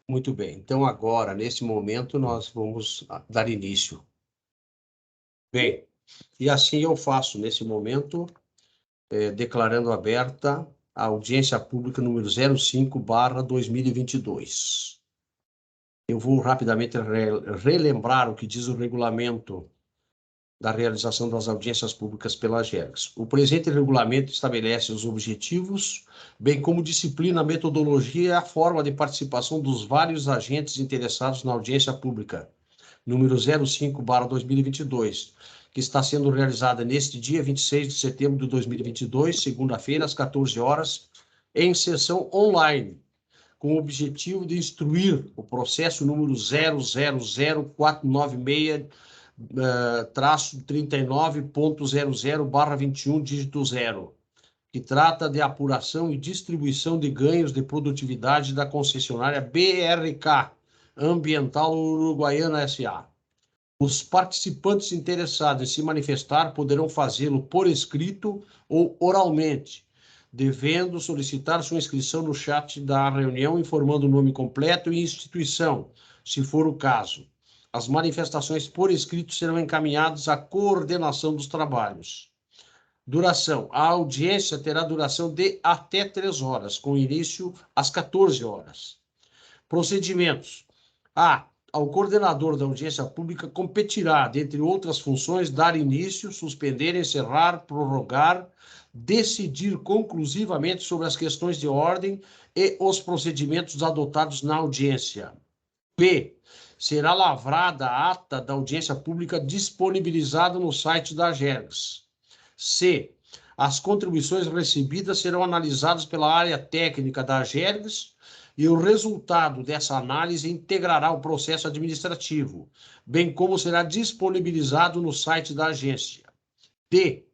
Muito bem. Então, agora, nesse momento, nós vamos dar início. Bem, e assim eu faço, nesse momento, declarando aberta a audiência pública número 05/2022. Eu vou rapidamente relembrar o que diz o regulamento da realização das audiências públicas pela AGERGS. O presente regulamento estabelece os objetivos, bem como disciplina a metodologia e a forma de participação dos vários agentes interessados na audiência pública, número 05/2022, que está sendo realizada neste dia 26 de setembro de 2022, segunda-feira, às 14 horas, em sessão online, com o objetivo de instruir o processo número 000-496-39.00/21, dígito 0, que trata de apuração e distribuição de ganhos de produtividade da concessionária BRK Ambiental Uruguaiana S.A. Os participantes interessados em se manifestar poderão fazê-lo por escrito ou oralmente, devendo solicitar sua inscrição no chat da reunião, informando o nome completo e instituição, se for o caso. As manifestações por escrito serão encaminhadas à coordenação dos trabalhos. Duração. A audiência terá duração de até 3 horas, com início às 14 horas. Procedimentos. Ao coordenador da audiência pública competirá, dentre outras funções, dar início, suspender, encerrar, prorrogar, decidir conclusivamente sobre as questões de ordem e os procedimentos adotados na audiência. B. Será lavrada a ata da audiência pública disponibilizada no site da AGERGS. C. As contribuições recebidas serão analisadas pela área técnica da AGERGS e o resultado dessa análise integrará o processo administrativo, bem como será disponibilizado no site da agência. D.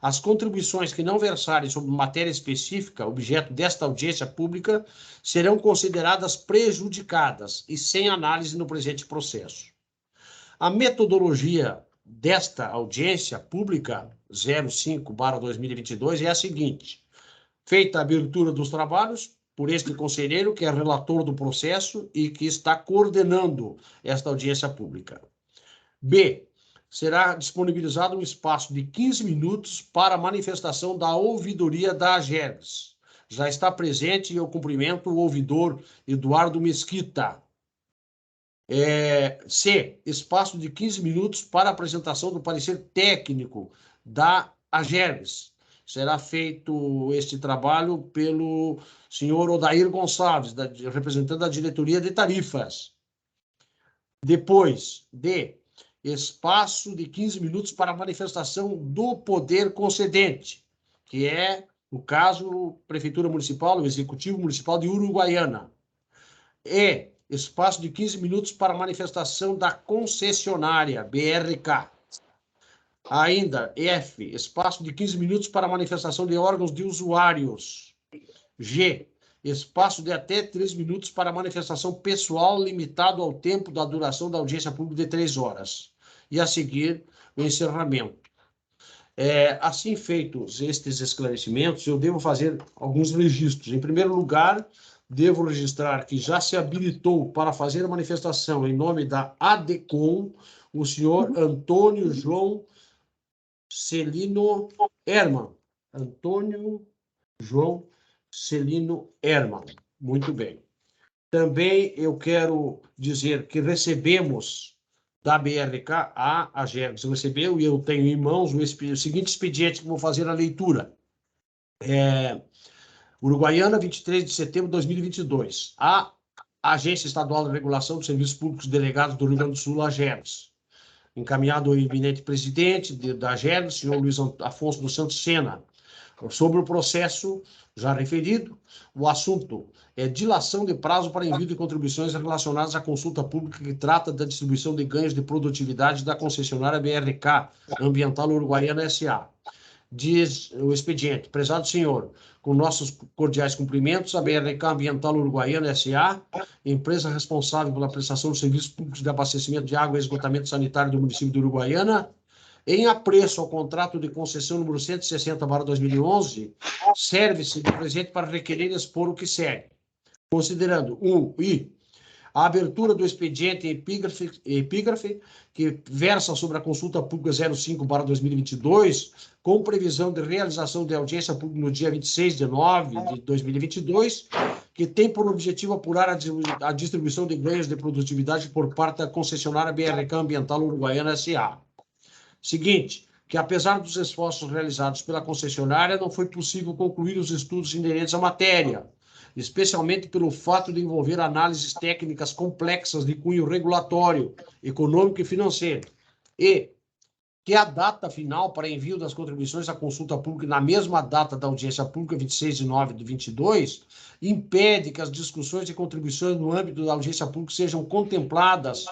As contribuições que não versarem sobre matéria específica, objeto desta audiência pública, serão consideradas prejudicadas e sem análise no presente processo. A metodologia desta audiência pública 05/2022 é a seguinte: feita a abertura dos trabalhos por este conselheiro, que é relator do processo e que está coordenando esta audiência pública. B. Será disponibilizado um espaço de 15 minutos para manifestação da ouvidoria da AGERGS. Já está presente e eu cumprimento o ouvidor Eduardo Mesquita. C. Espaço de 15 minutos para apresentação do parecer técnico da AGERGS. Será feito este trabalho pelo senhor Odair Gonçalves, representante da diretoria de tarifas. Depois, D. Espaço de 15 minutos para manifestação do poder concedente, que é, no caso, Prefeitura Municipal, o Executivo Municipal de Uruguaiana. E. Espaço de 15 minutos para manifestação da concessionária, BRK. Ainda, F, espaço de 15 minutos para manifestação de órgãos de usuários. G, espaço de até 3 minutos para manifestação pessoal limitado ao tempo da duração da audiência pública de 3 horas. E a seguir, o encerramento. Assim feitos estes esclarecimentos, eu devo fazer alguns registros. Em primeiro lugar, devo registrar que já se habilitou para fazer a manifestação em nome da ADECOM o senhor Antônio João Celino Herman. Antônio João Celino Herman. Muito bem. Também eu quero dizer que recebemos da BRK, a AGERGS recebeu, e eu tenho em mãos o seguinte expediente que vou fazer a leitura. Uruguaiana, 23 de setembro de 2022. A Agência Estadual de Regulação dos Serviços Públicos Delegados do Rio Grande do Sul, AGERGS. Encaminhado ao eminente presidente da AGERGS, senhor Luiz Afonso dos Santos Sena. Sobre o processo já referido, o assunto é dilação de prazo para envio de contribuições relacionadas à consulta pública que trata da distribuição de ganhos de produtividade da concessionária BRK Ambiental Uruguaiana S.A. Diz o expediente: prezado senhor, com nossos cordiais cumprimentos, a BRK Ambiental Uruguaiana S.A., empresa responsável pela prestação de serviços públicos de abastecimento de água e esgotamento sanitário do município de Uruguaiana, em apreço ao contrato de concessão número 160/2011, serve-se de presente para requerer e expor o que segue. Considerando A abertura do expediente epígrafe, que versa sobre a consulta pública 05/2022, com previsão de realização de audiência pública no dia 26 de nove de 2022, que tem por objetivo apurar a distribuição de ganhos de produtividade por parte da concessionária BRK Ambiental Uruguaiana S.A. Seguinte, que apesar dos esforços realizados pela concessionária, não foi possível concluir os estudos inerentes à matéria, especialmente pelo fato de envolver análises técnicas complexas de cunho regulatório, econômico e financeiro, e que a data final para envio das contribuições à consulta pública, na mesma data da audiência pública, 26 de nove de 22, impede que as discussões de contribuições no âmbito da audiência pública sejam contempladas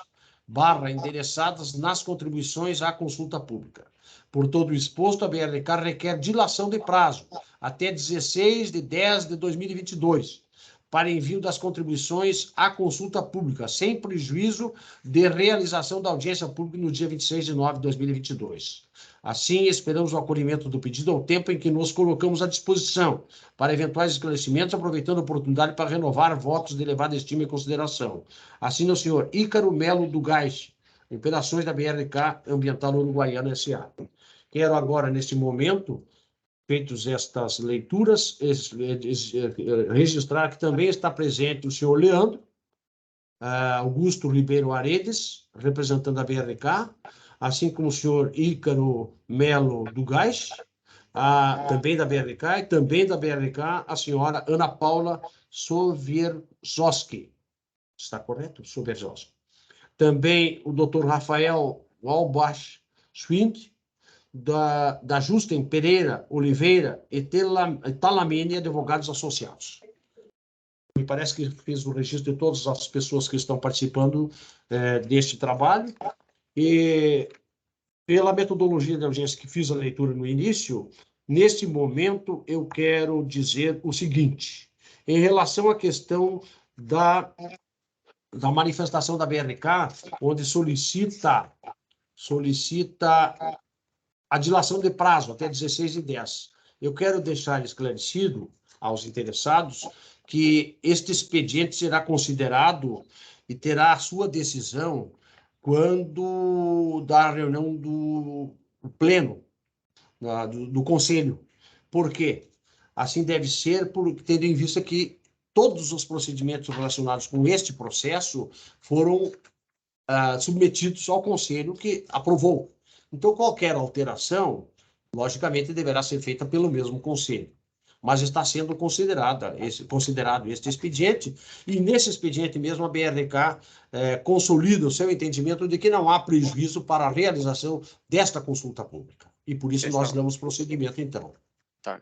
endereçadas nas contribuições à consulta pública. Por todo o exposto, a BRK requer dilação de prazo até 16 de 10 de 2022 para envio das contribuições à consulta pública, sem prejuízo de realização da audiência pública no dia 26 de nove de 2022. Assim, esperamos o acolhimento do pedido ao tempo em que nos colocamos à disposição para eventuais esclarecimentos, aproveitando a oportunidade para renovar votos de elevada estima e consideração. Assina o senhor Ícaro Melo do Gás, operações da BRK Ambiental Uruguaiana S.A. Quero agora, neste momento, feitos estas leituras, registrar que também está presente o senhor Leandro Augusto Ribeiro Aredes, representando a BRK, assim como o senhor Ícaro Melo do Gás, também da BRK, e também da BRK, a senhora Ana Paula Sovierzoski. Está correto? Sovierzoski. Também o doutor Rafael Walbach Schwind, da Justem Pereira Oliveira e Talamene, advogados associados. Me parece que fiz o registro de todas as pessoas que estão participando deste trabalho, e pela metodologia de audiência que fiz a leitura no início, neste momento eu quero dizer o seguinte, em relação à questão da manifestação da BRK, onde solicita a dilação de prazo até 16 de 10. Eu quero deixar esclarecido aos interessados que este expediente será considerado e terá a sua decisão quando da reunião do pleno, do conselho. Por quê? Assim deve ser, tendo em vista que todos os procedimentos relacionados com este processo foram submetidos ao conselho que aprovou. Então, qualquer alteração, logicamente, deverá ser feita pelo mesmo conselho. Mas está sendo considerado este expediente, e nesse expediente mesmo a BRK consolida o seu entendimento de que não há prejuízo para a realização desta consulta pública. E por isso nós damos prosseguimento, então. Tá,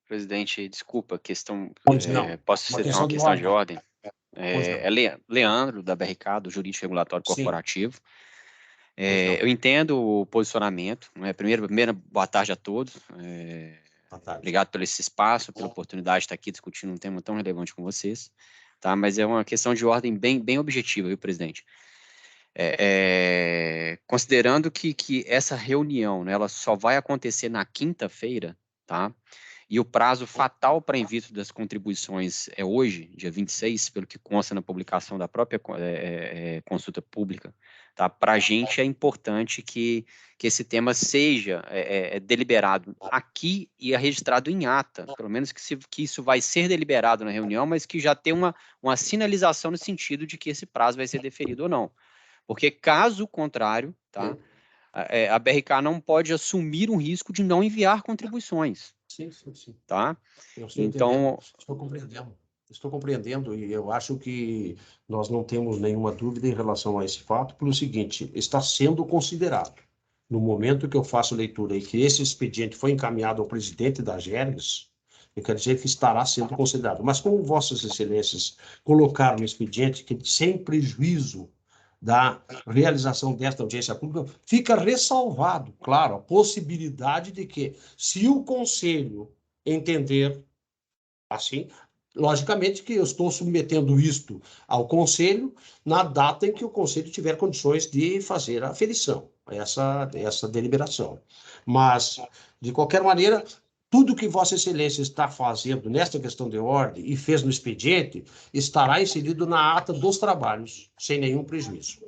presidente, desculpa, posso ser uma questão de ordem? Leandro, da BRK, do Jurídico Regulatório Corporativo. Eu entendo o posicionamento. Primeiro, boa tarde a todos. Obrigado pelo esse espaço, pela oportunidade de estar aqui discutindo um tema tão relevante com vocês. Tá? Mas é uma questão de ordem bem objetiva, viu, presidente? Considerando que essa reunião, né, ela só vai acontecer na quinta-feira, tá? E o prazo fatal para envio das contribuições é hoje, dia 26, pelo que consta na publicação da própria consulta pública, tá? Para a gente é importante que esse tema seja deliberado aqui e registrado em ata, pelo menos que isso vai ser deliberado na reunião, mas que já tem uma sinalização no sentido de que esse prazo vai ser deferido ou não. Porque, caso contrário, tá, a BRK não pode assumir um risco de não enviar contribuições. Sim. Tá? Então, estou compreendendo, e eu acho que nós não temos nenhuma dúvida em relação a esse fato, pelo seguinte, está sendo considerado, no momento que eu faço leitura e que esse expediente foi encaminhado ao presidente da GERGS, eu quero dizer que estará sendo considerado. Mas como Vossas Excelências colocaram no expediente que, sem prejuízo da realização desta audiência pública, fica ressalvado, claro, a possibilidade de que, se o Conselho entender assim, logicamente que eu estou submetendo isto ao Conselho na data em que o Conselho tiver condições de fazer a aferição, essa deliberação. Mas, de qualquer maneira, tudo que Vossa Excelência está fazendo nesta questão de ordem e fez no expediente estará inserido na ata dos trabalhos, sem nenhum prejuízo.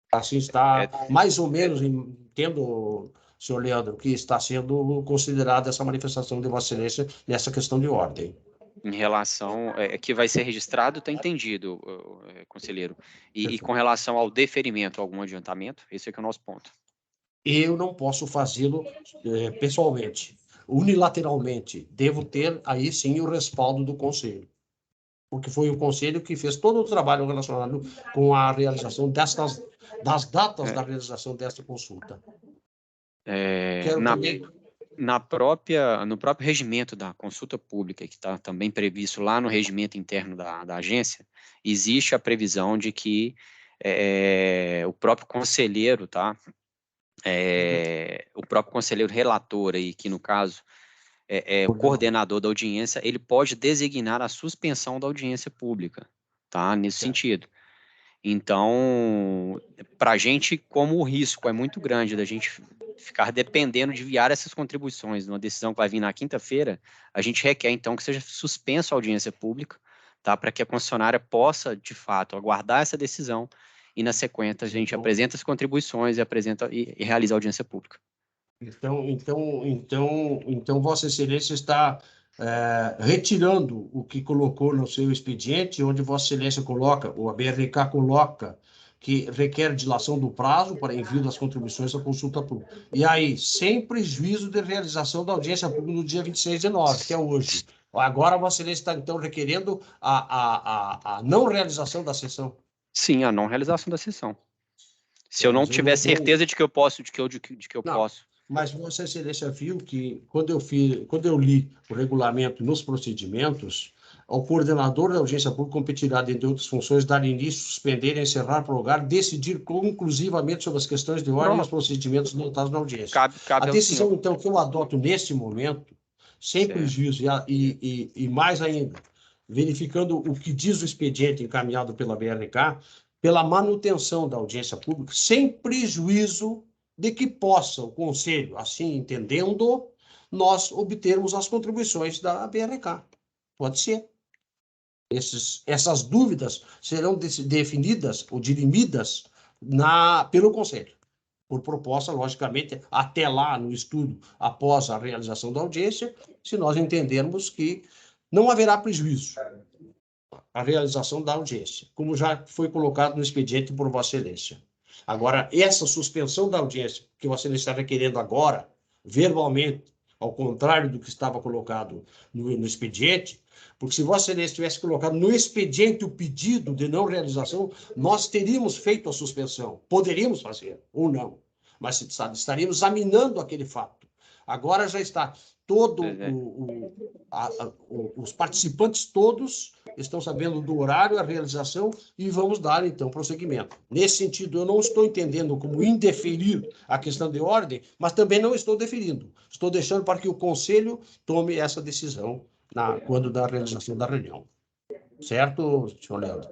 Assim está, mais ou menos, entendo, senhor Leandro, que está sendo considerada essa manifestação de Vossa Excelência nessa questão de ordem. Em relação, que vai ser registrado, está entendido, conselheiro. E com relação ao deferimento, algum adiantamento? Esse é que é o nosso ponto. Eu não posso fazê-lo pessoalmente, unilateralmente. Devo ter, aí sim, o respaldo do Conselho. Porque foi o Conselho que fez todo o trabalho relacionado com a realização das datas da realização desta consulta. No próprio regimento da consulta pública, que está também previsto lá no regimento interno da agência, existe a previsão de que o próprio conselheiro, tá? O próprio conselheiro relator aí, que no caso o coordenador da audiência, ele pode designar a suspensão da audiência pública, tá? Nesse sentido. Então, para a gente, como o risco é muito grande da gente ficar dependendo de enviar essas contribuições numa decisão que vai vir na quinta-feira, a gente requer, então, que seja suspensa a audiência pública, tá? Para que a concessionária possa, de fato, aguardar essa decisão e, na sequência, a gente apresenta as contribuições e realiza a audiência pública. Então, Vossa Excelência está retirando o que colocou no seu expediente, onde Vossa Excelência coloca, ou a BRK coloca, que requer dilação do prazo para envio das contribuições à consulta pública. E aí, sem prejuízo de realização da audiência pública no dia 26 de nove, que é hoje. Agora, Vossa Excelência está, então, requerendo a não realização da sessão. Sim, a não realização da sessão. Se eu não tiver certeza de que eu posso, posso. Mas Vossa Excelência viu que, quando eu li o regulamento nos procedimentos, ao coordenador da audiência pública competirá, dentre outras funções, dar início, suspender, encerrar, prorrogar, decidir conclusivamente sobre as questões de ordem e os procedimentos notados na audiência. Cabe a decisão, então, que eu adoto neste momento, sem prejuízo e mais ainda, verificando o que diz o expediente encaminhado pela BRK, pela manutenção da audiência pública, sem prejuízo de que possa o Conselho, assim entendendo, nós obtermos as contribuições da BRK. Pode ser. Essas dúvidas serão definidas ou dirimidas pelo Conselho, por proposta, logicamente, até lá no estudo, após a realização da audiência, se nós entendermos que não haverá prejuízo à realização da audiência, como já foi colocado no expediente por Vossa Excelência. Agora, essa suspensão da audiência que Vossa Excelência está requerendo agora, verbalmente, ao contrário do que estava colocado no expediente, porque se Vossa Excelência tivesse colocado no expediente o pedido de não realização, nós teríamos feito a suspensão. Poderíamos fazer, ou não, mas estaríamos examinando aquele fato. Agora já está os participantes todos estão sabendo do horário, a realização, e vamos dar, então, prosseguimento. Nesse sentido, eu não estou entendendo como indeferir a questão de ordem, mas também não estou deferindo. Estou deixando para que o Conselho tome essa decisão quando da realização da reunião. Certo, senhor Leandro?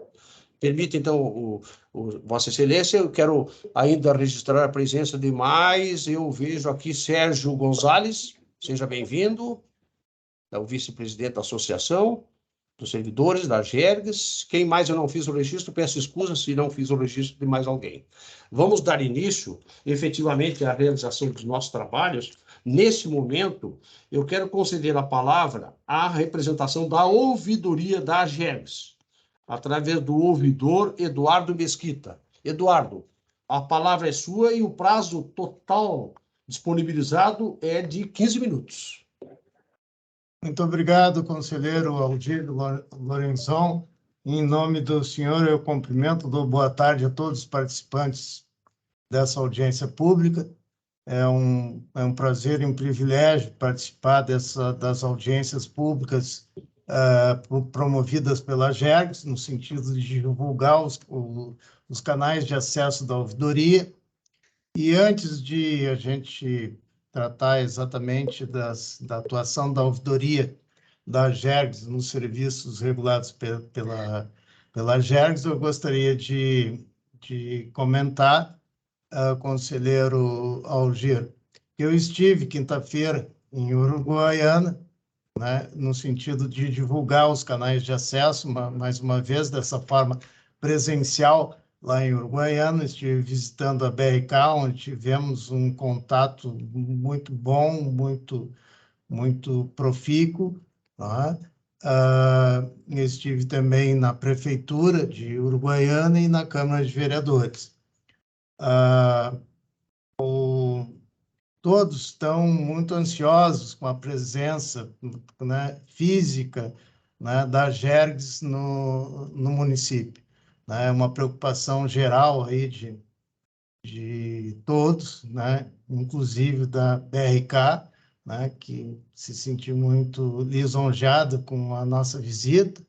Permita, então, Vossa Excelência, eu quero ainda registrar a presença de mais, eu vejo aqui Sérgio Gonzalez, seja bem-vindo, é o vice-presidente da Associação dos Servidores, da GERGS. Quem mais eu não fiz o registro, peço desculpas se não fiz o registro de mais alguém. Vamos dar início, efetivamente, à realização dos nossos trabalhos. Nesse momento, eu quero conceder a palavra à representação da ouvidoria da GERGS, através do ouvidor Eduardo Mesquita. Eduardo, a palavra é sua e o prazo total disponibilizado é de 15 minutos. Muito obrigado, conselheiro Aldir Lorenzon. Em nome do senhor, eu cumprimento, dou boa tarde a todos os participantes dessa audiência pública. É um prazer e um privilégio participar das audiências públicas promovidas pela GERGS, no sentido de divulgar os canais de acesso da ouvidoria. E antes de a gente tratar exatamente da atuação da ouvidoria da GERGS nos serviços regulados pela GERGS, eu gostaria de comentar, conselheiro Algir, que eu estive quinta-feira em Uruguaiana, né, no sentido de divulgar os canais de acesso, mais uma vez, dessa forma presencial, lá em Uruguaiana. Estive visitando a BRK, onde tivemos um contato muito bom, muito profícuo, né? Estive também na Prefeitura de Uruguaiana e na Câmara de Vereadores. Todos estão muito ansiosos com a presença, né, física, né, da Gergs no município. É, né? Uma preocupação geral aí de todos, né, inclusive da BRK, né, que se sentiu muito lisonjada com a nossa visita,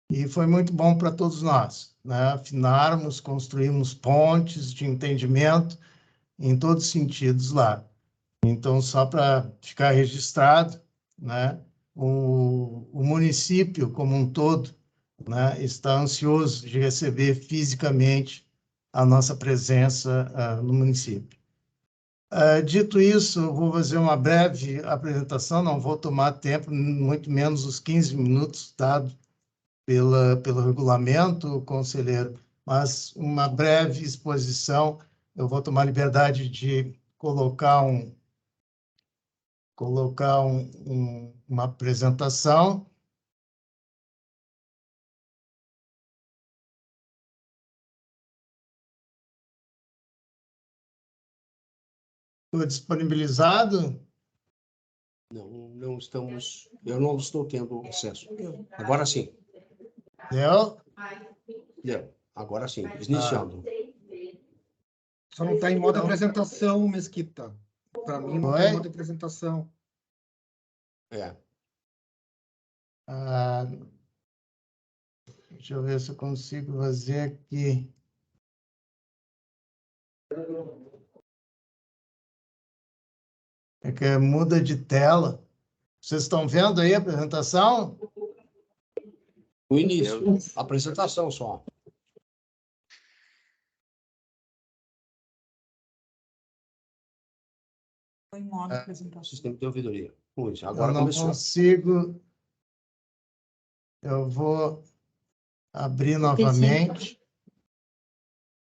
e foi muito bom para todos nós, né, afinarmos, construirmos pontes de entendimento em todos os sentidos lá. Então, só para ficar registrado, né, o município como um todo, né, está ansioso de receber fisicamente a nossa presença no município. Dito isso, eu vou fazer uma breve apresentação, não vou tomar tempo, muito menos os 15 minutos dado pelo regulamento, conselheiro, mas uma breve exposição. Eu vou tomar liberdade de colocar uma apresentação. Estou disponibilizado? Não estamos... Eu não estou tendo acesso. Agora sim. Deu? Deu. Agora sim. Iniciando. Só não está em modo apresentação, Mesquita. Para mim, não está em modo apresentação. Deixa eu ver se eu consigo fazer aqui. É que muda de tela. Vocês estão vendo aí a apresentação? O início. A apresentação só. Em modo apresentação. Sistema de ouvidoria. Agora eu não começou. Consigo. Eu vou abrir novamente.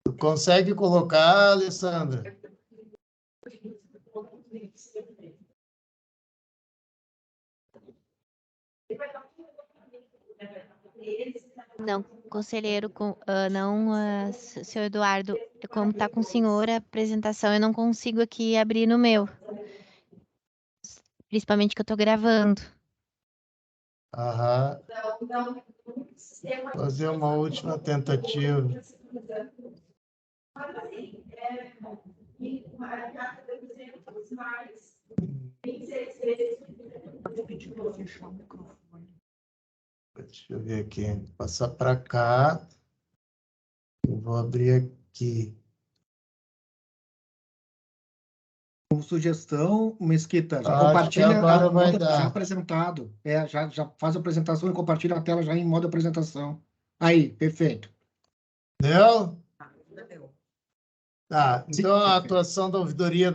Tu consegue colocar, Alessandra? Não, conselheiro, não, senhor Eduardo, como está com o senhor a apresentação, eu não consigo aqui abrir no meu. Principalmente que eu estou gravando. Aham. Fazer uma última tentativa. Deixa eu ver aqui. Passar para cá. Eu vou abrir aqui. Como sugestão, Mesquita, já compartilha agora a vai modo dar. já apresentado. Já faz a apresentação e compartilha a tela já em modo apresentação. Aí, perfeito. Deu? Tá, Sim, então a perfeito. atuação da ouvidoria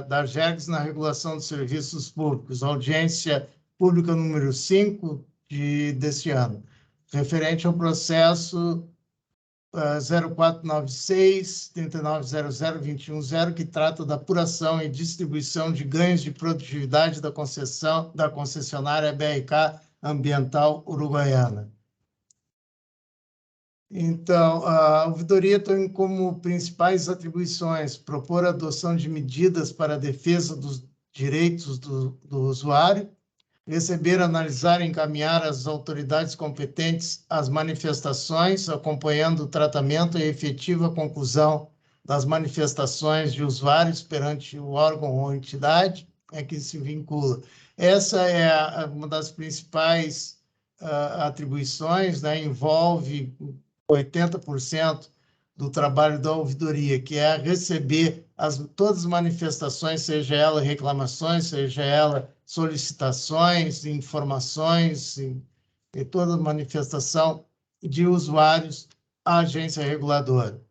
da Gergs na regulação dos serviços públicos, audiência pública número 5 deste ano, referente ao processo 0496-3900-210, que trata da apuração e distribuição de ganhos de produtividade da concessionária BRK Ambiental Uruguaiana. Então, a ouvidoria tem como principais atribuições propor a adoção de medidas para a defesa dos direitos do usuário, receber, analisar e encaminhar às autoridades competentes as manifestações, acompanhando o tratamento e efetiva conclusão das manifestações de usuários perante o órgão ou entidade a que se vincula. Essa é uma das principais atribuições, né? Envolve 80% do trabalho da ouvidoria, que é receber todas as manifestações, seja ela reclamações, seja ela solicitações, informações, e toda manifestação de usuários à agência reguladora.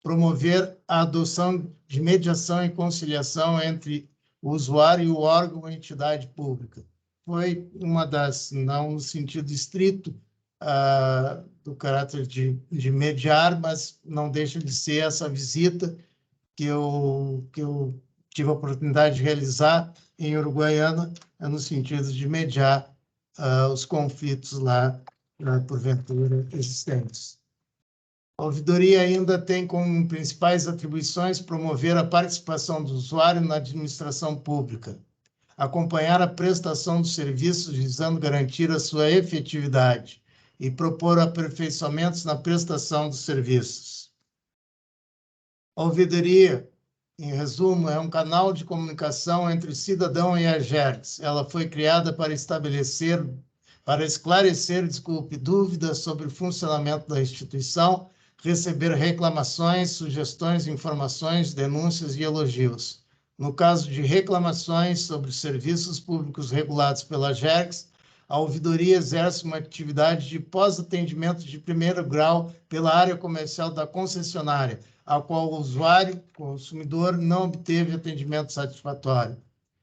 Promover a adoção de mediação e conciliação entre o usuário e o órgão ou entidade pública. Foi uma das, não no sentido estrito do caráter de mediar, mas não deixa de ser essa visita que eu tive a oportunidade de realizar em Uruguaiana, no sentido de mediar os conflitos lá, porventura, existentes. A ouvidoria ainda tem como principais atribuições promover a participação do usuário na administração pública, acompanhar a prestação dos serviços visando garantir a sua efetividade e propor aperfeiçoamentos na prestação dos serviços. A ouvidoria, em resumo, é um canal de comunicação entre o cidadão e a GERGS. Ela foi criada para esclarecer, dúvidas sobre o funcionamento da instituição, receber reclamações, sugestões, informações, denúncias e elogios. No caso de reclamações sobre serviços públicos regulados pela GERGS, a ouvidoria exerce uma atividade de pós-atendimento de primeiro grau pela área comercial da concessionária, a qual o usuário, consumidor, não obteve atendimento satisfatório.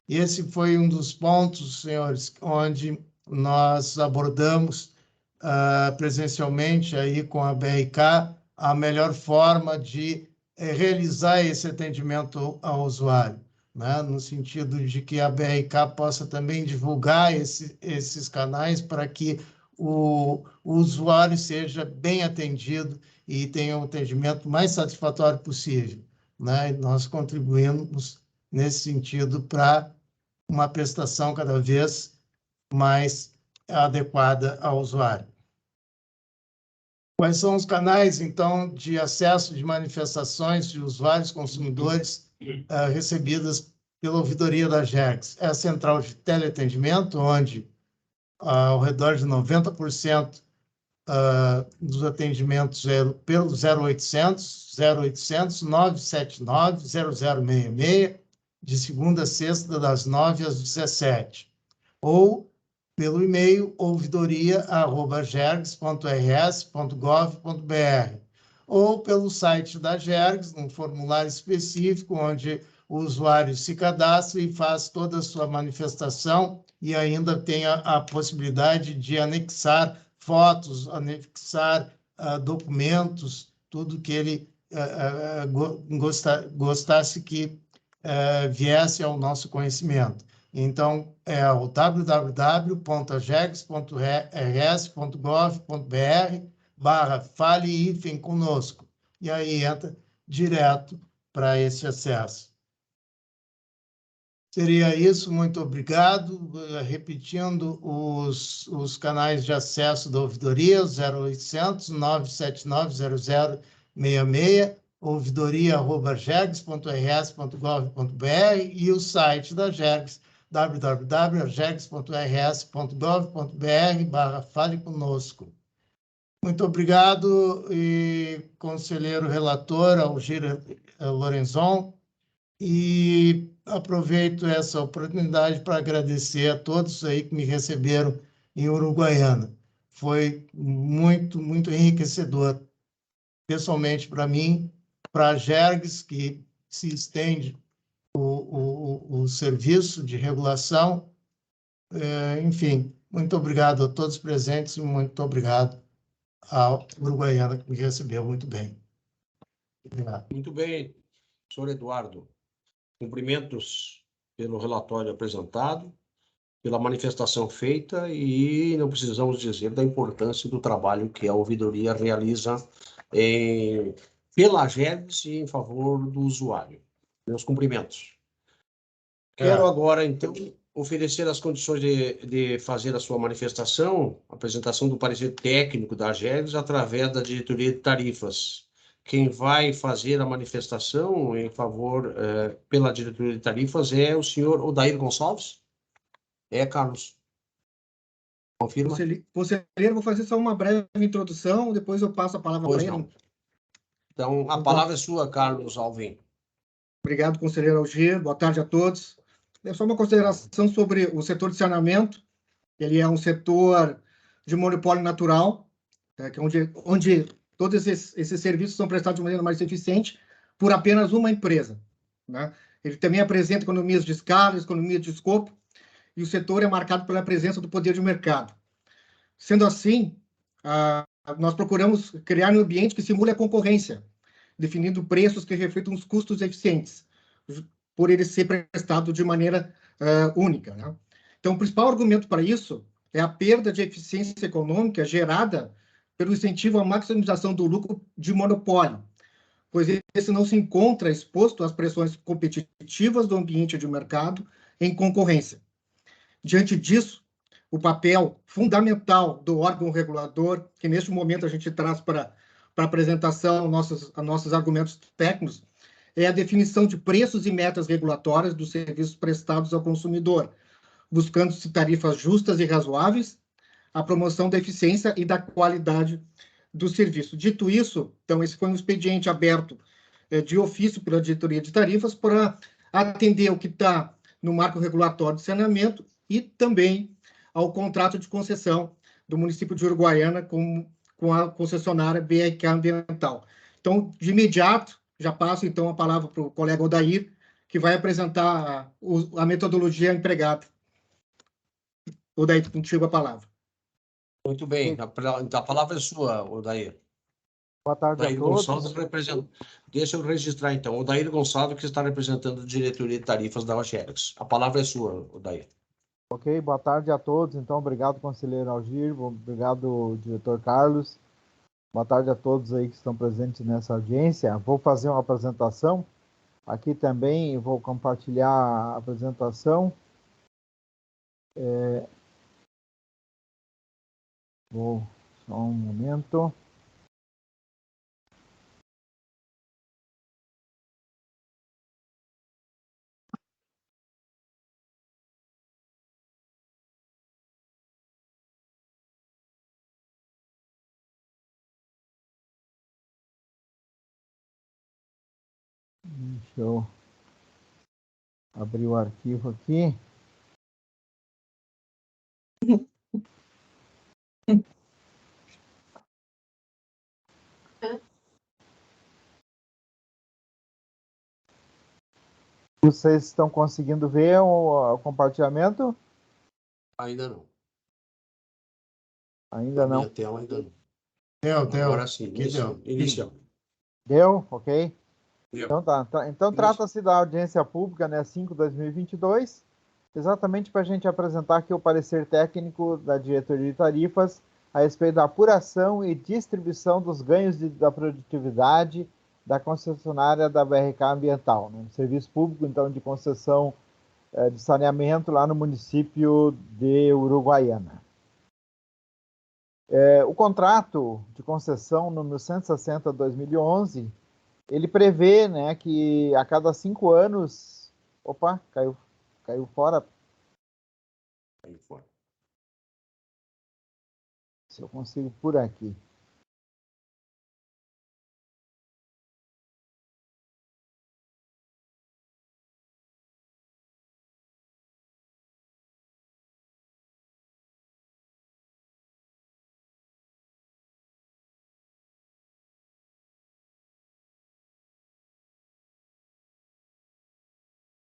Esse foi um dos pontos, senhores, onde nós abordamos presencialmente aí com a BRK a melhor forma de realizar esse atendimento ao usuário, né? No sentido de que a BRK possa também divulgar esses canais para que o usuário seja bem atendido e tenha um atendimento mais satisfatório possível, né? E nós contribuímos nesse sentido para uma prestação cada vez mais adequada ao usuário. Quais são os canais, então, de acesso de manifestações de usuários consumidores recebidas pela ouvidoria da GERGS? É a central de teleatendimento, onde ao redor de 90% dos atendimentos pelo 0800 979 0066, de segunda a sexta, das 9 às 17. Ou pelo e-mail ouvidoria@gergs.rs.gov.br, ou pelo site da GERGS, num formulário específico, onde o usuário se cadastra e faz toda a sua manifestação e ainda tem a possibilidade de anexar fotos, anexar documentos, tudo que ele gostasse que viesse ao nosso conhecimento. Então, é o www.gergs.rs.gov.br/fale-conosco. E aí entra direto para esse acesso. Seria isso, muito obrigado. Repetindo os canais de acesso da ouvidoria, 0800 979 0066, ouvidoria@gergs.rs.gov.br e o site da GERGS, www.gergs.rs.gov.br/fale-conosco. Muito obrigado, e conselheiro relator, Algir Lorenzon, e aproveito essa oportunidade para agradecer a todos aí que me receberam em Uruguaiana. Foi muito, muito enriquecedor, pessoalmente para mim, para a GERGS, que se estende o serviço de regulação. Enfim, muito obrigado a todos presentes e muito obrigado à Uruguaiana, que me recebeu muito bem. Obrigado. Muito bem, senhor Eduardo. Cumprimentos pelo relatório apresentado, pela manifestação feita, e não precisamos dizer da importância do trabalho que a ouvidoria realiza pela GERGS e em favor do usuário. Meus cumprimentos. Quero agora, então, oferecer as condições de fazer a sua manifestação, apresentação do parecer técnico da GERGS através da diretoria de tarifas. Quem vai fazer a manifestação em favor, pela diretoria de tarifas, é o senhor Odair Gonçalves? É, Carlos? Confirma? Conselheiro, vou fazer só uma breve introdução, depois eu passo a palavra para ele. Então, a palavra é sua, Carlos Alvim. Obrigado, conselheiro Algir. Boa tarde a todos. É só uma consideração sobre o setor de saneamento. Ele é um setor de monopólio natural, que é onde todos esses serviços são prestados de maneira mais eficiente por apenas uma empresa, né? Ele também apresenta economias de escala, economia de escopo, e o setor é marcado pela presença do poder de mercado. Sendo assim, nós procuramos criar um ambiente que simule a concorrência, definindo preços que reflitam os custos eficientes, por ele ser prestado de maneira única, né? Então, o principal argumento para isso é a perda de eficiência econômica gerada pelo incentivo à maximização do lucro de monopólio, pois esse não se encontra exposto às pressões competitivas do ambiente de mercado em concorrência. Diante disso, o papel fundamental do órgão regulador, que neste momento a gente traz para apresentação nossos argumentos técnicos, é a definição de preços e metas regulatórias dos serviços prestados ao consumidor, buscando-se tarifas justas e razoáveis, a promoção da eficiência e da qualidade do serviço. Dito isso, então, esse foi um expediente aberto de ofício pela diretoria de tarifas para atender o que está no marco regulatório de saneamento e também ao contrato de concessão do município de Uruguaiana com a concessionária BRK Ambiental. Então, de imediato, já passo, então, a palavra para o colega Odair, que vai apresentar a metodologia empregada. Odair, contigo a palavra. Muito bem. A palavra é sua, Odair. Boa tarde Odair a todos. Gonçalves representa. Deixa eu registrar, então. Odair Gonçalves, que está representando a diretoria de tarifas da Oxerex. A palavra é sua, Odair. Ok, boa tarde a todos. Então, obrigado, conselheiro Algir, obrigado, diretor Carlos. Boa tarde a todos aí que estão presentes nessa audiência. Vou fazer uma apresentação. Aqui também vou compartilhar a apresentação. Só um momento. Deixa eu abrir o arquivo aqui. Vocês estão conseguindo ver o compartilhamento? Ainda não. Ainda não. Minha tela ainda não. Deu. Agora sim. Inicial. Deu? Ok. Deu. Então tá. Então trata-se da audiência pública, né, 5/2022, exatamente para a gente apresentar aqui o parecer técnico da diretoria de tarifas a respeito da apuração e distribuição dos ganhos da produtividade da concessionária da BRK Ambiental, né, serviço público, então, de concessão de saneamento lá no município de Uruguaiana. O contrato de concessão número 160/2011, ele prevê, né, que a cada 5 anos... Opa, caiu fora. Caiu fora. Se eu consigo por aqui.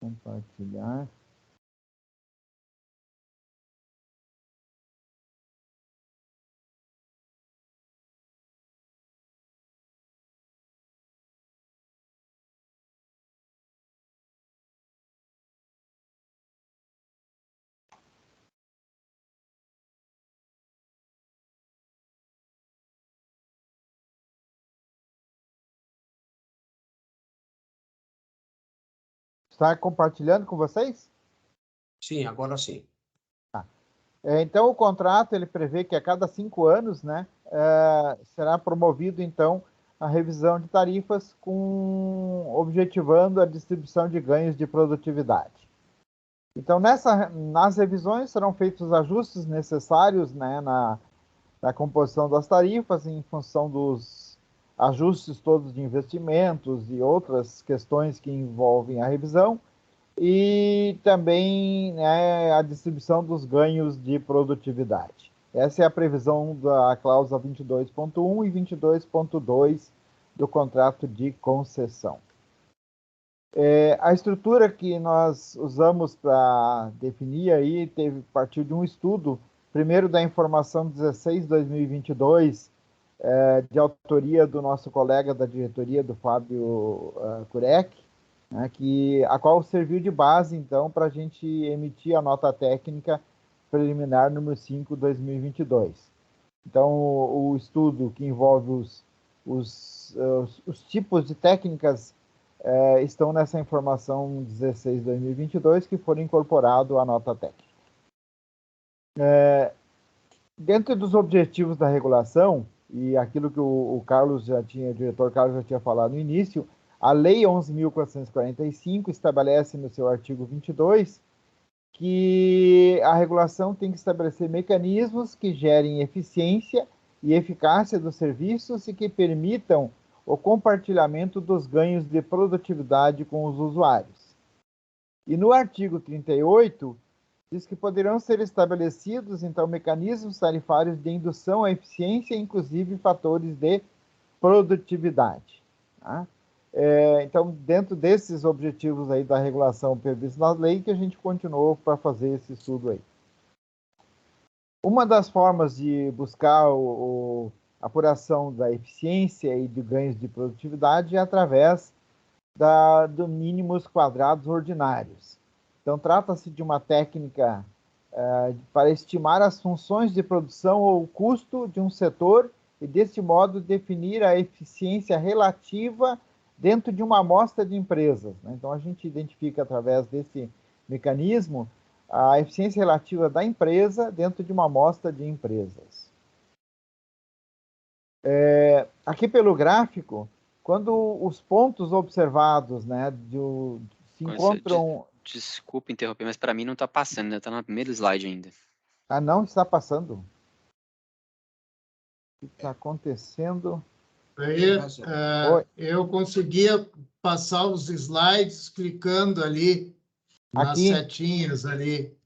Compartilhar. Está compartilhando com vocês? Sim, agora sim. Então, o contrato ele prevê que a cada 5 anos, né, será promovido, então, a revisão de tarifas objetivando a distribuição de ganhos de produtividade. Então, nas revisões serão feitos os ajustes necessários, né, na composição das tarifas, em função dos ajustes todos de investimentos e outras questões que envolvem a revisão, e também, né, a distribuição dos ganhos de produtividade. Essa é a previsão da cláusula 22.1 e 22.2 do contrato de concessão. A estrutura que nós usamos para definir aí partiu de um estudo, primeiro da informação 16/2022, de autoria do nosso colega da diretoria, do Fábio Kurek, né, a qual serviu de base, então, para a gente emitir a nota técnica preliminar número 5/2022. Então, o estudo que envolve os tipos de técnicas estão nessa informação 16/2022, que foram incorporados à nota técnica. Dentro dos objetivos da regulação, e aquilo que o diretor Carlos já tinha falado no início, a Lei 11.445 estabelece no seu artigo 22 que a regulação tem que estabelecer mecanismos que gerem eficiência e eficácia dos serviços e que permitam o compartilhamento dos ganhos de produtividade com os usuários. E no artigo 38, diz que poderão ser estabelecidos, então, mecanismos tarifários de indução à eficiência, inclusive fatores de produtividade. Tá? Então, dentro desses objetivos aí da regulação previstos na lei, que a gente continuou para fazer esse estudo aí. Uma das formas de buscar a apuração da eficiência e de ganhos de produtividade é através do mínimos quadrados ordinários. Então, trata-se de uma técnica para estimar as funções de produção ou custo de um setor e, deste modo, definir a eficiência relativa dentro de uma amostra de empresas. Né? Então, a gente identifica, através desse mecanismo, a eficiência relativa da empresa dentro de uma amostra de empresas. Aqui pelo gráfico, quando os pontos observados, né, se encontram... Desculpa interromper, mas para mim não está passando, ainda está no primeiro slide ainda. Ah, não está passando? O que está acontecendo? Aí, eu conseguia passar os slides clicando ali nas setinhas ali,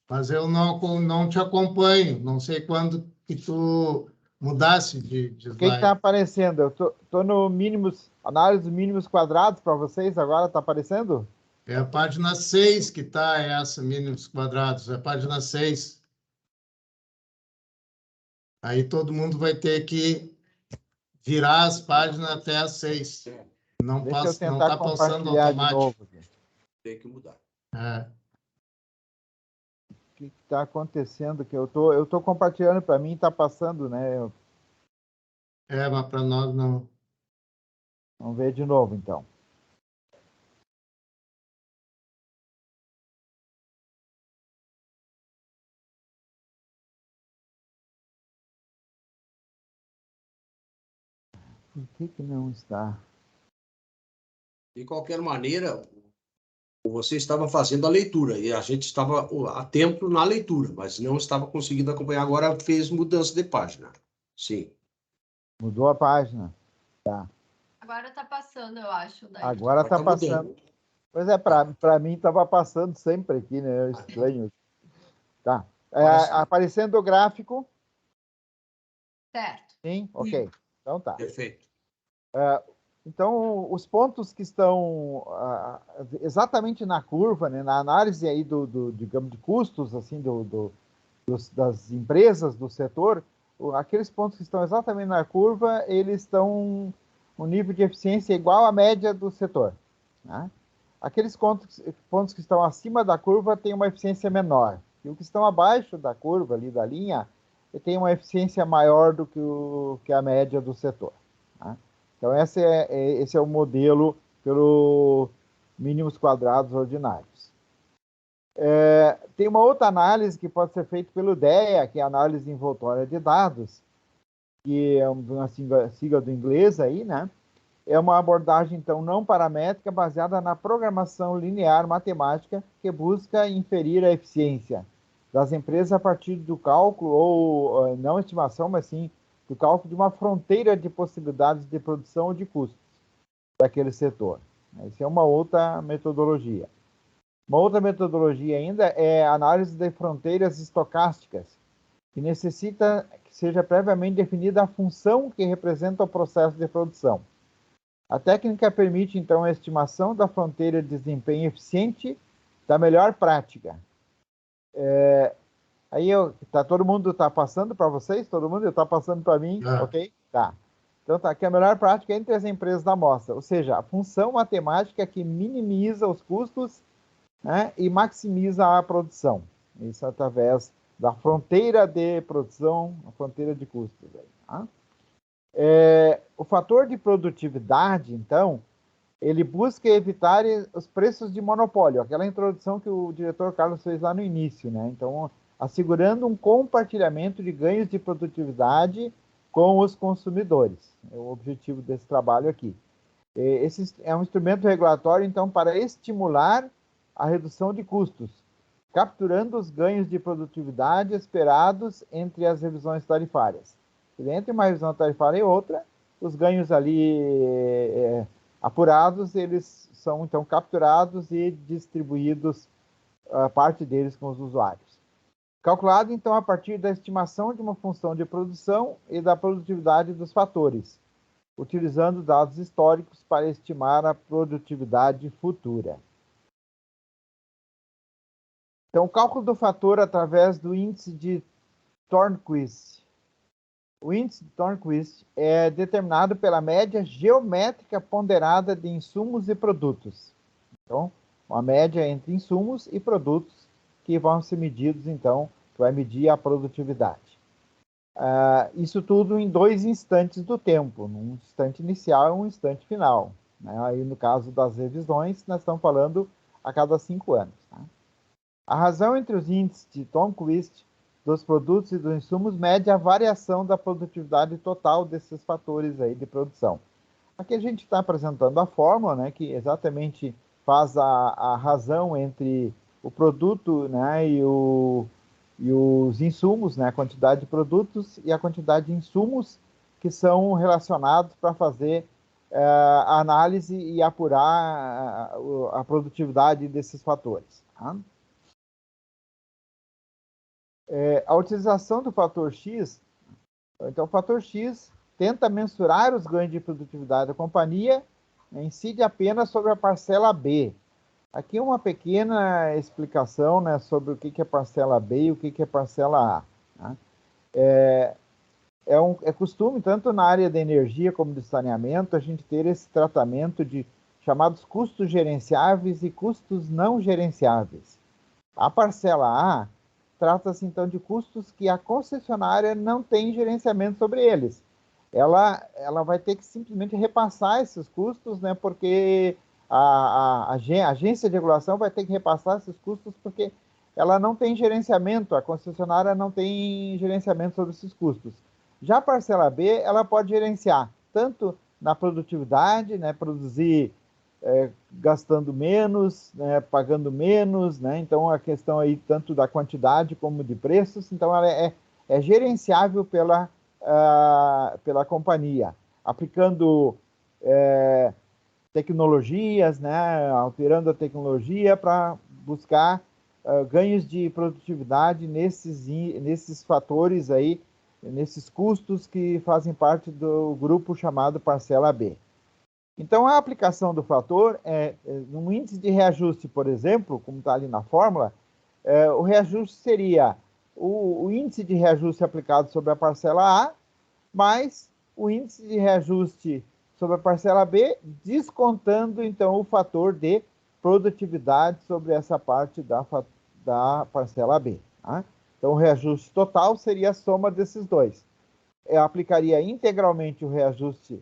mas eu não te acompanho. Não sei quando que tu mudasse de slide. O que está aparecendo? Eu tô no análise dos mínimos quadrados para vocês agora, está aparecendo? É a página 6 que está essa, mínimos quadrados, é a página 6. Aí todo mundo vai ter que virar as páginas até as 6. Não está passando automático. Tem que mudar. O que está acontecendo? Que eu tô compartilhando, para mim está passando, né? Mas para nós não. Vamos ver de novo, então. Por que não está? De qualquer maneira, você estava fazendo a leitura e a gente estava atento na leitura, mas não estava conseguindo acompanhar. Agora fez mudança de página. Sim. Mudou a página. Tá. Agora está passando, eu acho. Daí. Agora está passando. Mudando. Pois é, para mim estava passando sempre aqui, né? Estranho. Tá. Aparecendo o gráfico. Certo. Sim? Ok. Então tá. Perfeito. Então, os pontos que estão exatamente na curva, né, na análise aí digamos, de custos assim, das empresas do setor, aqueles pontos que estão exatamente na curva, eles estão um nível de eficiência igual à média do setor. Né? Aqueles pontos que estão acima da curva têm uma eficiência menor. E os que estão abaixo da curva, ali da linha, têm uma eficiência maior do que a média do setor. Né? Então, esse é o modelo pelo mínimos quadrados ordinários. Tem uma outra análise que pode ser feita pelo DEA, que é a análise envoltória de dados, que é uma sigla do inglês aí, né? É uma abordagem, então, não paramétrica, baseada na programação linear matemática, que busca inferir a eficiência das empresas a partir do cálculo, ou não estimação, mas sim do cálculo de uma fronteira de possibilidades de produção ou de custos daquele setor. Essa é uma outra metodologia. Uma outra metodologia ainda é a análise de fronteiras estocásticas, que necessita que seja previamente definida a função que representa o processo de produção. A técnica permite, então, a estimação da fronteira de desempenho eficiente da melhor prática. Aí todo mundo está passando para vocês? Todo mundo está passando para mim? Ok? Tá. Então tá, que a melhor prática é entre as empresas da amostra, ou seja, a função matemática que minimiza os custos, né, e maximiza a produção. Isso através da fronteira de produção, a fronteira de custos. Aí, tá? O fator de produtividade, então, ele busca evitar os preços de monopólio, aquela introdução que o diretor Carlos fez lá no início, né? Então, assegurando um compartilhamento de ganhos de produtividade com os consumidores. É o objetivo desse trabalho aqui. Esse é um instrumento regulatório, então, para estimular a redução de custos, capturando os ganhos de produtividade esperados entre as revisões tarifárias. E entre uma revisão tarifária e outra, os ganhos ali apurados, eles são, então, capturados e distribuídos, a parte deles com os usuários. Calculado, então, a partir da estimação de uma função de produção e da produtividade dos fatores, utilizando dados históricos para estimar a produtividade futura. Então, o cálculo do fator através do índice de Tornquist. O índice de Tornquist é determinado pela média geométrica ponderada de insumos e produtos. Então, uma média entre insumos e produtos que vão ser medidos, então, vai medir a produtividade. Isso tudo em 2 instantes do tempo, um instante inicial e um instante final. Né? Aí, no caso das revisões, nós estamos falando a cada 5 anos. Tá? A razão entre os índices de Tornquist dos produtos e dos insumos mede a variação da produtividade total desses fatores aí de produção. Aqui a gente está apresentando a fórmula, né, que exatamente faz a razão entre o produto, né, e os insumos, né, a quantidade de produtos e a quantidade de insumos que são relacionados para fazer a análise e apurar a produtividade desses fatores. Tá? A utilização do fator X, então o fator X tenta mensurar os ganhos de produtividade da companhia, incide apenas sobre a parcela B. Aqui uma pequena explicação, né, sobre o que é parcela B e o que é parcela A. Tá? É costume, tanto na área da energia como do saneamento, a gente ter esse tratamento de chamados custos gerenciáveis e custos não gerenciáveis. A parcela A trata-se, então, de custos que a concessionária não tem gerenciamento sobre eles. Ela vai ter que simplesmente repassar esses custos, né, porque a agência de regulação vai ter que repassar esses custos porque ela não tem gerenciamento, a concessionária não tem gerenciamento sobre esses custos. Já a parcela B, ela pode gerenciar tanto na produtividade, né, produzir gastando menos, né, pagando menos, né? Então a questão aí tanto da quantidade como de preços, então ela é gerenciável pela companhia, aplicando tecnologias, né, alterando a tecnologia para buscar ganhos de produtividade nesses fatores aí, nesses custos que fazem parte do grupo chamado parcela B. Então, a aplicação do fator, num índice de reajuste, por exemplo, como está ali na fórmula, o reajuste seria o índice de reajuste aplicado sobre a parcela A, mais o índice de reajuste sobre a parcela B, descontando, então, o fator de produtividade sobre essa parte da parcela B. Tá? Então, o reajuste total seria a soma desses dois. Eu aplicaria integralmente o reajuste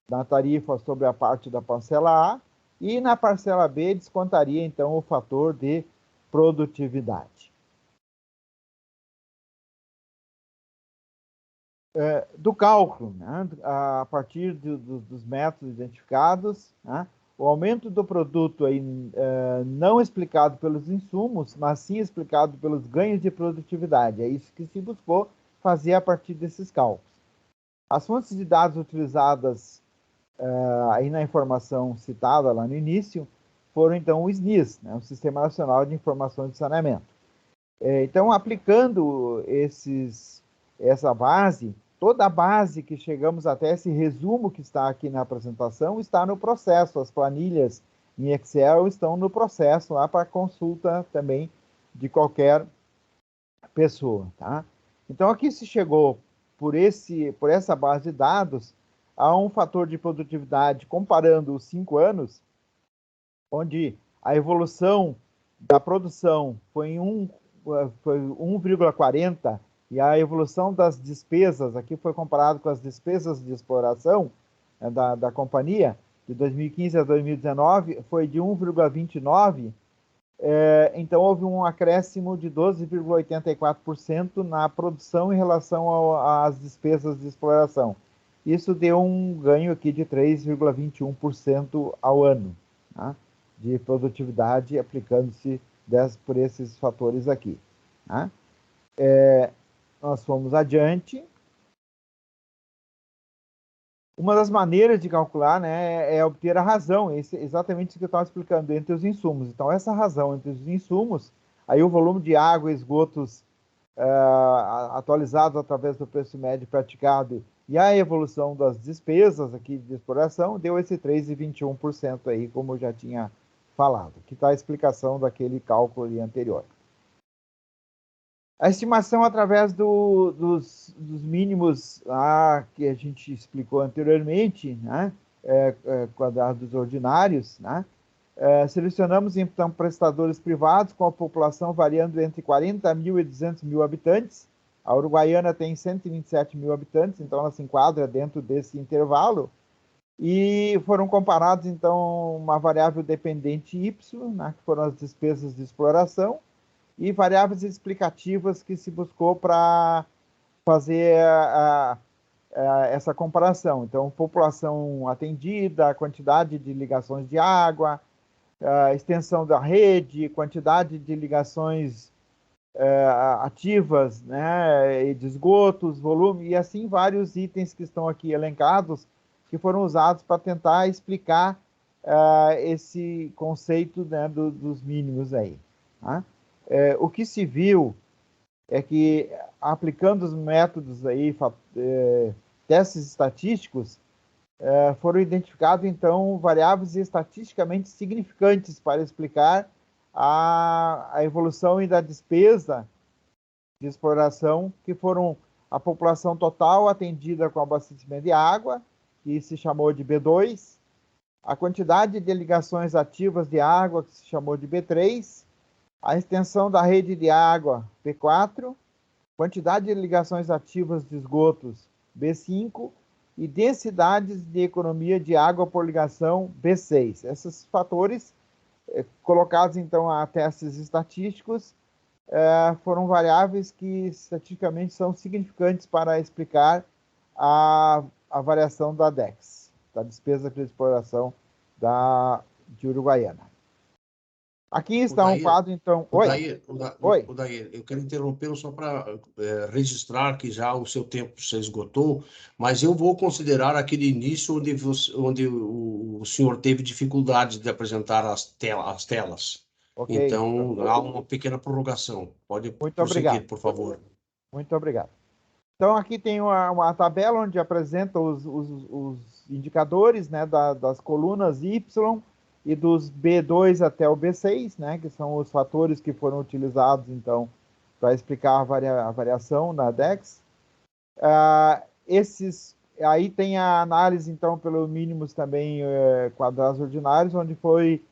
na tarifa sobre a parte da parcela A e na parcela B descontaria, então, o fator de produtividade. Do cálculo, né, a partir dos métodos identificados, né, o aumento do produto aí, não explicado pelos insumos, mas sim explicado pelos ganhos de produtividade. É isso que se buscou fazer a partir desses cálculos. As fontes de dados utilizadas aí na informação citada lá no início foram, então, o SNIS, né, o Sistema Nacional de Informações de Saneamento. Então, aplicando essa base, toda a base que chegamos até esse resumo que está aqui na apresentação está no processo. As planilhas em Excel estão no processo lá para consulta também de qualquer pessoa, tá? Então, aqui se chegou por essa base de dados a um fator de produtividade comparando os 5 anos, onde a evolução da produção foi 1,40 e a evolução das despesas, aqui foi comparado com as despesas de exploração da companhia, de 2015 a 2019, foi de 1,29, então houve um acréscimo de 12,84% na produção em relação às despesas de exploração. Isso deu um ganho aqui de 3,21% ao ano, tá? De produtividade aplicando-se por esses fatores aqui, tá? Nós fomos adiante. Uma das maneiras de calcular, né, é obter a razão, exatamente isso que eu estava explicando, entre os insumos. Então, essa razão entre os insumos, aí o volume de água e esgotos atualizados através do preço médio praticado e a evolução das despesas aqui de exploração, deu esse 3,21% aí, como eu já tinha falado, que está a explicação daquele cálculo ali anterior. A estimação através dos mínimos que a gente explicou anteriormente, né? Quadrados ordinários, né? Selecionamos, então, prestadores privados com a população variando entre 40 mil e 200 mil habitantes. A Uruguaiana tem 127 mil habitantes, então ela se enquadra dentro desse intervalo. E foram comparados, então, uma variável dependente Y, né? Que foram as despesas de exploração, e variáveis explicativas que se buscou para fazer essa comparação. Então, população atendida, quantidade de ligações de água, extensão da rede, quantidade de ligações ativas, né, e de esgotos, volume, e assim vários itens que estão aqui elencados, que foram usados para tentar explicar esse conceito, né, dos mínimos aí, tá? O que se viu é que, aplicando os métodos aí, testes estatísticos, foram identificados, então, variáveis estatisticamente significantes para explicar a evolução e da despesa de exploração, que foram a população total atendida com abastecimento de água, que se chamou de B2, a quantidade de ligações ativas de água, que se chamou de B3, a extensão da rede de água, P4, quantidade de ligações ativas de esgotos, B5, e densidades de economia de água por ligação, B6. Esses fatores, colocados então a testes estatísticos, foram variáveis que estatisticamente são significantes para explicar a variação da DEX, da despesa de exploração de Uruguaiana. Aqui está um quadro, então... Oi, eu quero interrompê-lo só para registrar que já o seu tempo se esgotou, mas eu vou considerar aquele início onde o senhor teve dificuldade de apresentar as telas. Okay, então, há uma pequena prorrogação. Pode prosseguir, por favor. Muito obrigado. Então, aqui tem uma tabela onde apresenta os indicadores, né, das colunas Y, e dos B2 até o B6, né, que são os fatores que foram utilizados, então, para explicar a variação na DEX. Aí tem a análise, então, pelos mínimos também quadrados ordinários, onde foi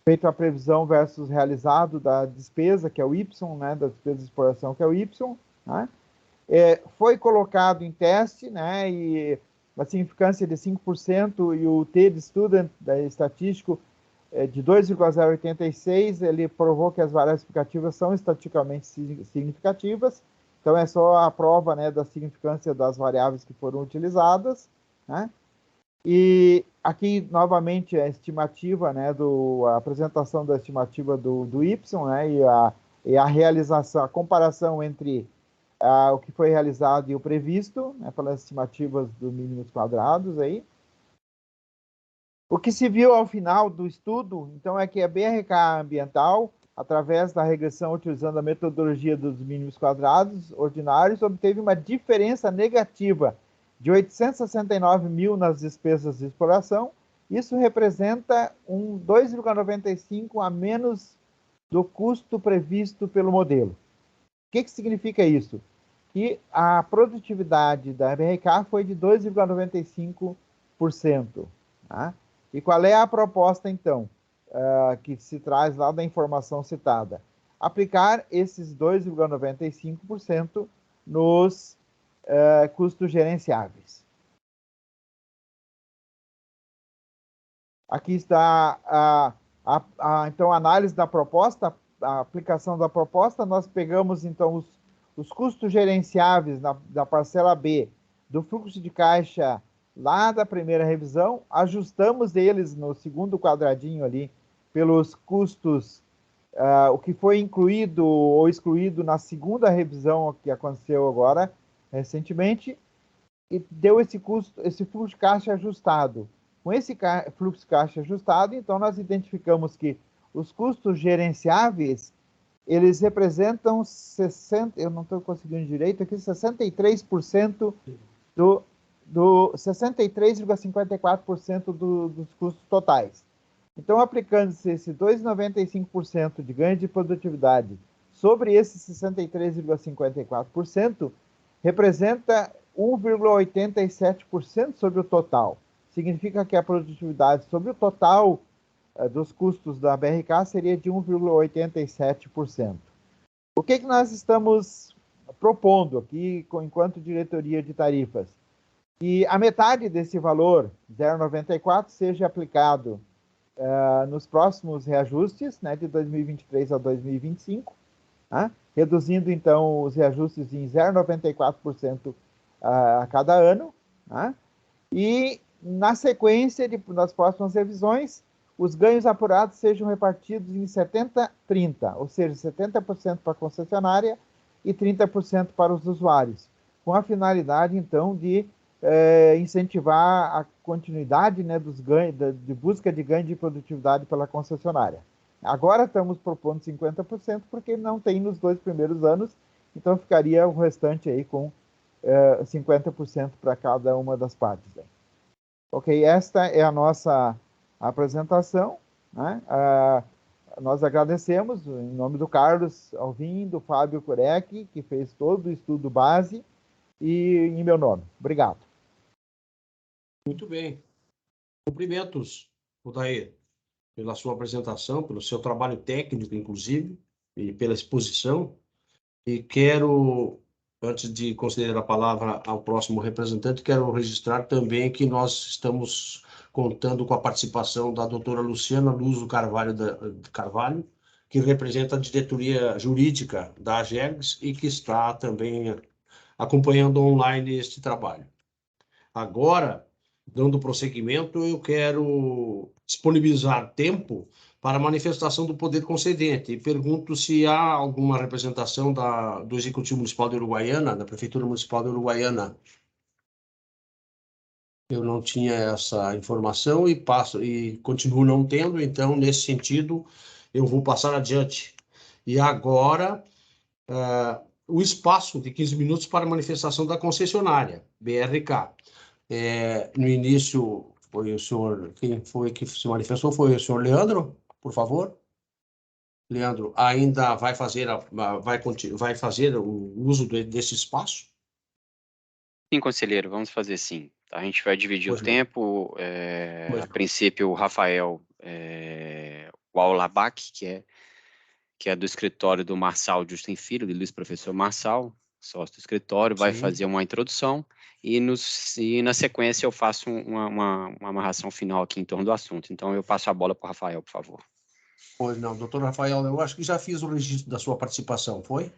feita a previsão versus realizado da despesa, que é o Y, né, da despesa de exploração, que é o Y, né. Foi colocado em teste, né, e uma significância de 5%, e o T de student, estatístico, de 2,086, ele provou que as variáveis explicativas são estatisticamente significativas, então é só a prova, né, da significância das variáveis que foram utilizadas, né? E aqui, novamente, a estimativa, né, a apresentação da estimativa do Y, né, e a realização, a comparação entre o que foi realizado e o previsto, né, pelas estimativas dos mínimos quadrados aí. O que se viu ao final do estudo, então, é que a BRK ambiental através da regressão utilizando a metodologia dos mínimos quadrados ordinários, obteve uma diferença negativa de 869 mil nas despesas de exploração. Isso representa um 2,95 a menos do custo previsto pelo modelo. O que significa isso? Que a produtividade da BRK foi de 2,95%. Tá? E qual é a proposta, então, que se traz lá da informação citada? Aplicar esses 2,95% nos custos gerenciáveis. Aqui está então, a análise da proposta, a aplicação da proposta. Nós pegamos, então, os custos gerenciáveis da parcela B do fluxo de caixa lá da primeira revisão, ajustamos eles no segundo quadradinho ali, pelos custos, o que foi incluído ou excluído na segunda revisão que aconteceu agora, recentemente, e deu esse fluxo de caixa ajustado. Com esse fluxo de caixa ajustado, então, nós identificamos que os custos gerenciáveis, eles representam 63% do 63,54% dos custos totais. Então, aplicando-se esse 2,95% de ganho de produtividade sobre esse 63,54%, representa 1,87% sobre o total. Significa que a produtividade sobre o total dos custos da BRK seria de 1,87%. O que nós estamos propondo aqui, enquanto diretoria de tarifas? Que a metade desse valor, 0,94, seja aplicado nos próximos reajustes, né, de 2023 a 2025, tá? Reduzindo, então, os reajustes em 0,94% a cada ano, tá? E, na sequência das próximas revisões, os ganhos apurados sejam repartidos em 70-30, ou seja, 70% para a concessionária e 30% para os usuários, com a finalidade, então, de incentivar a continuidade, né, dos ganhos, de busca de ganho de produtividade pela concessionária. Agora estamos propondo 50%, porque não tem nos 2 primeiros anos, então ficaria o restante aí com 50% para cada uma das partes. Aí. Ok, esta é a nossa apresentação, né? Nós agradecemos, em nome do Carlos Alvim, do Fábio Kurek, que fez todo o estudo base, e em meu nome. Obrigado. Muito bem. Cumprimentos, Odair, pela sua apresentação, pelo seu trabalho técnico, inclusive, e pela exposição. E quero, antes de conceder a palavra ao próximo representante, quero registrar também que nós estamos contando com a participação da doutora Luciana Luso Carvalho, que representa a diretoria jurídica da AGEGS e que está também acompanhando online este trabalho. Agora, dando prosseguimento, eu quero disponibilizar tempo para a manifestação do poder concedente e pergunto se há alguma representação do Executivo Municipal de Uruguaiana, da Prefeitura Municipal de Uruguaiana. Eu não tinha essa informação e continuo não tendo, então, nesse sentido, eu vou passar adiante. E agora, o espaço de 15 minutos para a manifestação da concessionária, BRK. No início, foi o senhor, quem foi que se manifestou? Foi o senhor Leandro, por favor. Leandro, ainda vai fazer o uso desse espaço? Sim, conselheiro, vamos fazer sim. A gente vai dividir o tempo. A princípio, o Rafael Waulabach, que é do escritório do Marçal Justin Filho, de Luiz Professor Marçal, sócio do escritório, vai fazer uma introdução e na sequência eu faço uma amarração final aqui em torno do assunto. Então, eu passo a bola para o Rafael, por favor. Pois não, doutor Rafael, eu acho que já fiz o registro da sua participação, foi?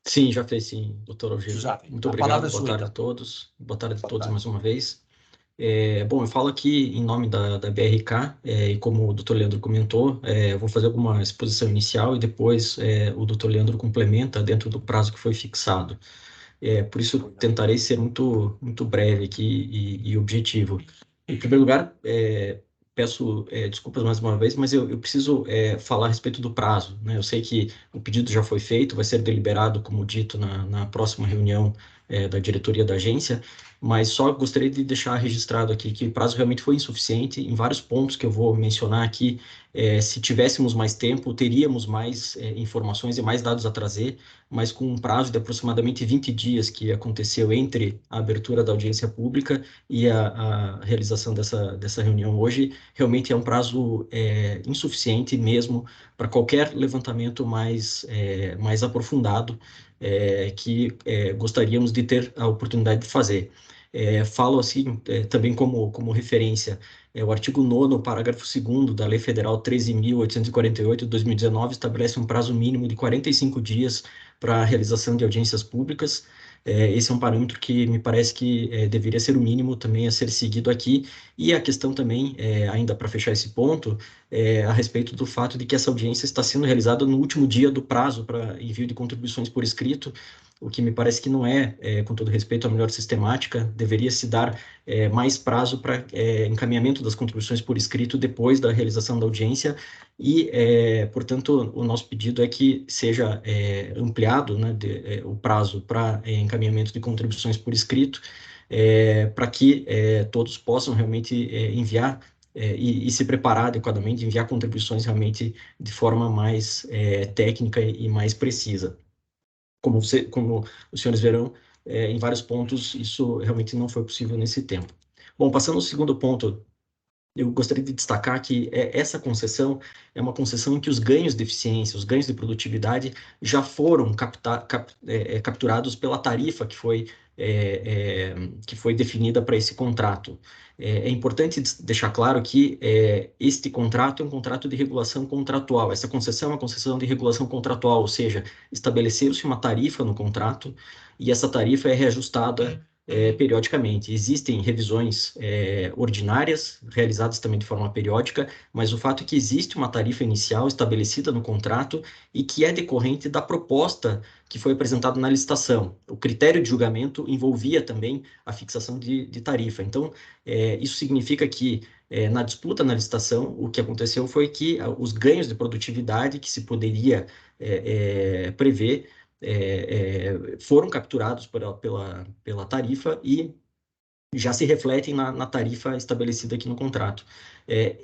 Sim, já fez sim, doutor Algir. Muito obrigado, boa tarde a todos. Boa tarde a todos mais uma vez. Bom, eu falo aqui em nome da BRK, e como o doutor Leandro comentou, eu vou fazer alguma exposição inicial e depois o doutor Leandro complementa dentro do prazo que foi fixado. Por isso, eu tentarei ser muito breve aqui e objetivo. Em primeiro lugar, peço desculpas mais uma vez, mas eu preciso falar a respeito do prazo, né? Eu sei que o pedido já foi feito, vai ser deliberado, como dito, na próxima reunião da diretoria da agência, mas só gostaria de deixar registrado aqui que o prazo realmente foi insuficiente em vários pontos que eu vou mencionar aqui. Se tivéssemos mais tempo, teríamos mais informações e mais dados a trazer, mas com um prazo de aproximadamente 20 dias que aconteceu entre a abertura da audiência pública e a realização dessa reunião hoje, realmente é um prazo insuficiente mesmo para qualquer levantamento mais aprofundado que gostaríamos de ter a oportunidade de fazer. Falo assim, também como referência, o artigo 9º, parágrafo 2º da Lei Federal 13.848 de 2019 estabelece um prazo mínimo de 45 dias para a realização de audiências públicas. Esse é um parâmetro que me parece que deveria ser o mínimo também a ser seguido aqui. E a questão também, ainda para fechar esse ponto, a respeito do fato de que essa audiência está sendo realizada no último dia do prazo para envio de contribuições por escrito, o que me parece que não com todo respeito, a melhor sistemática. Deveria se dar mais prazo para encaminhamento das contribuições por escrito depois da realização da audiência e, portanto, o nosso pedido é que seja ampliado, né, o prazo para encaminhamento de contribuições por escrito, para que todos possam realmente enviar e se preparar adequadamente, enviar contribuições realmente de forma mais técnica e mais precisa. Como os senhores verão, em vários pontos, isso realmente não foi possível nesse tempo. Bom, passando ao segundo ponto, eu gostaria de destacar que essa concessão é uma concessão em que os ganhos de eficiência, os ganhos de produtividade já foram capturados pela tarifa que foi definida para esse contrato. É importante deixar claro que este contrato é um contrato de regulação contratual. Essa concessão é uma concessão de regulação contratual, ou seja, estabeleceu-se uma tarifa no contrato e essa tarifa é reajustada periodicamente. Existem revisões ordinárias, realizadas também de forma periódica, mas o fato é que existe uma tarifa inicial estabelecida no contrato e que é decorrente da proposta que foi apresentada na licitação. O critério de julgamento envolvia também a fixação de tarifa. Então, isso significa que, na disputa na licitação, o que aconteceu foi que os ganhos de produtividade que se poderia prever foram capturados pela tarifa e já se refletem na tarifa estabelecida aqui no contrato.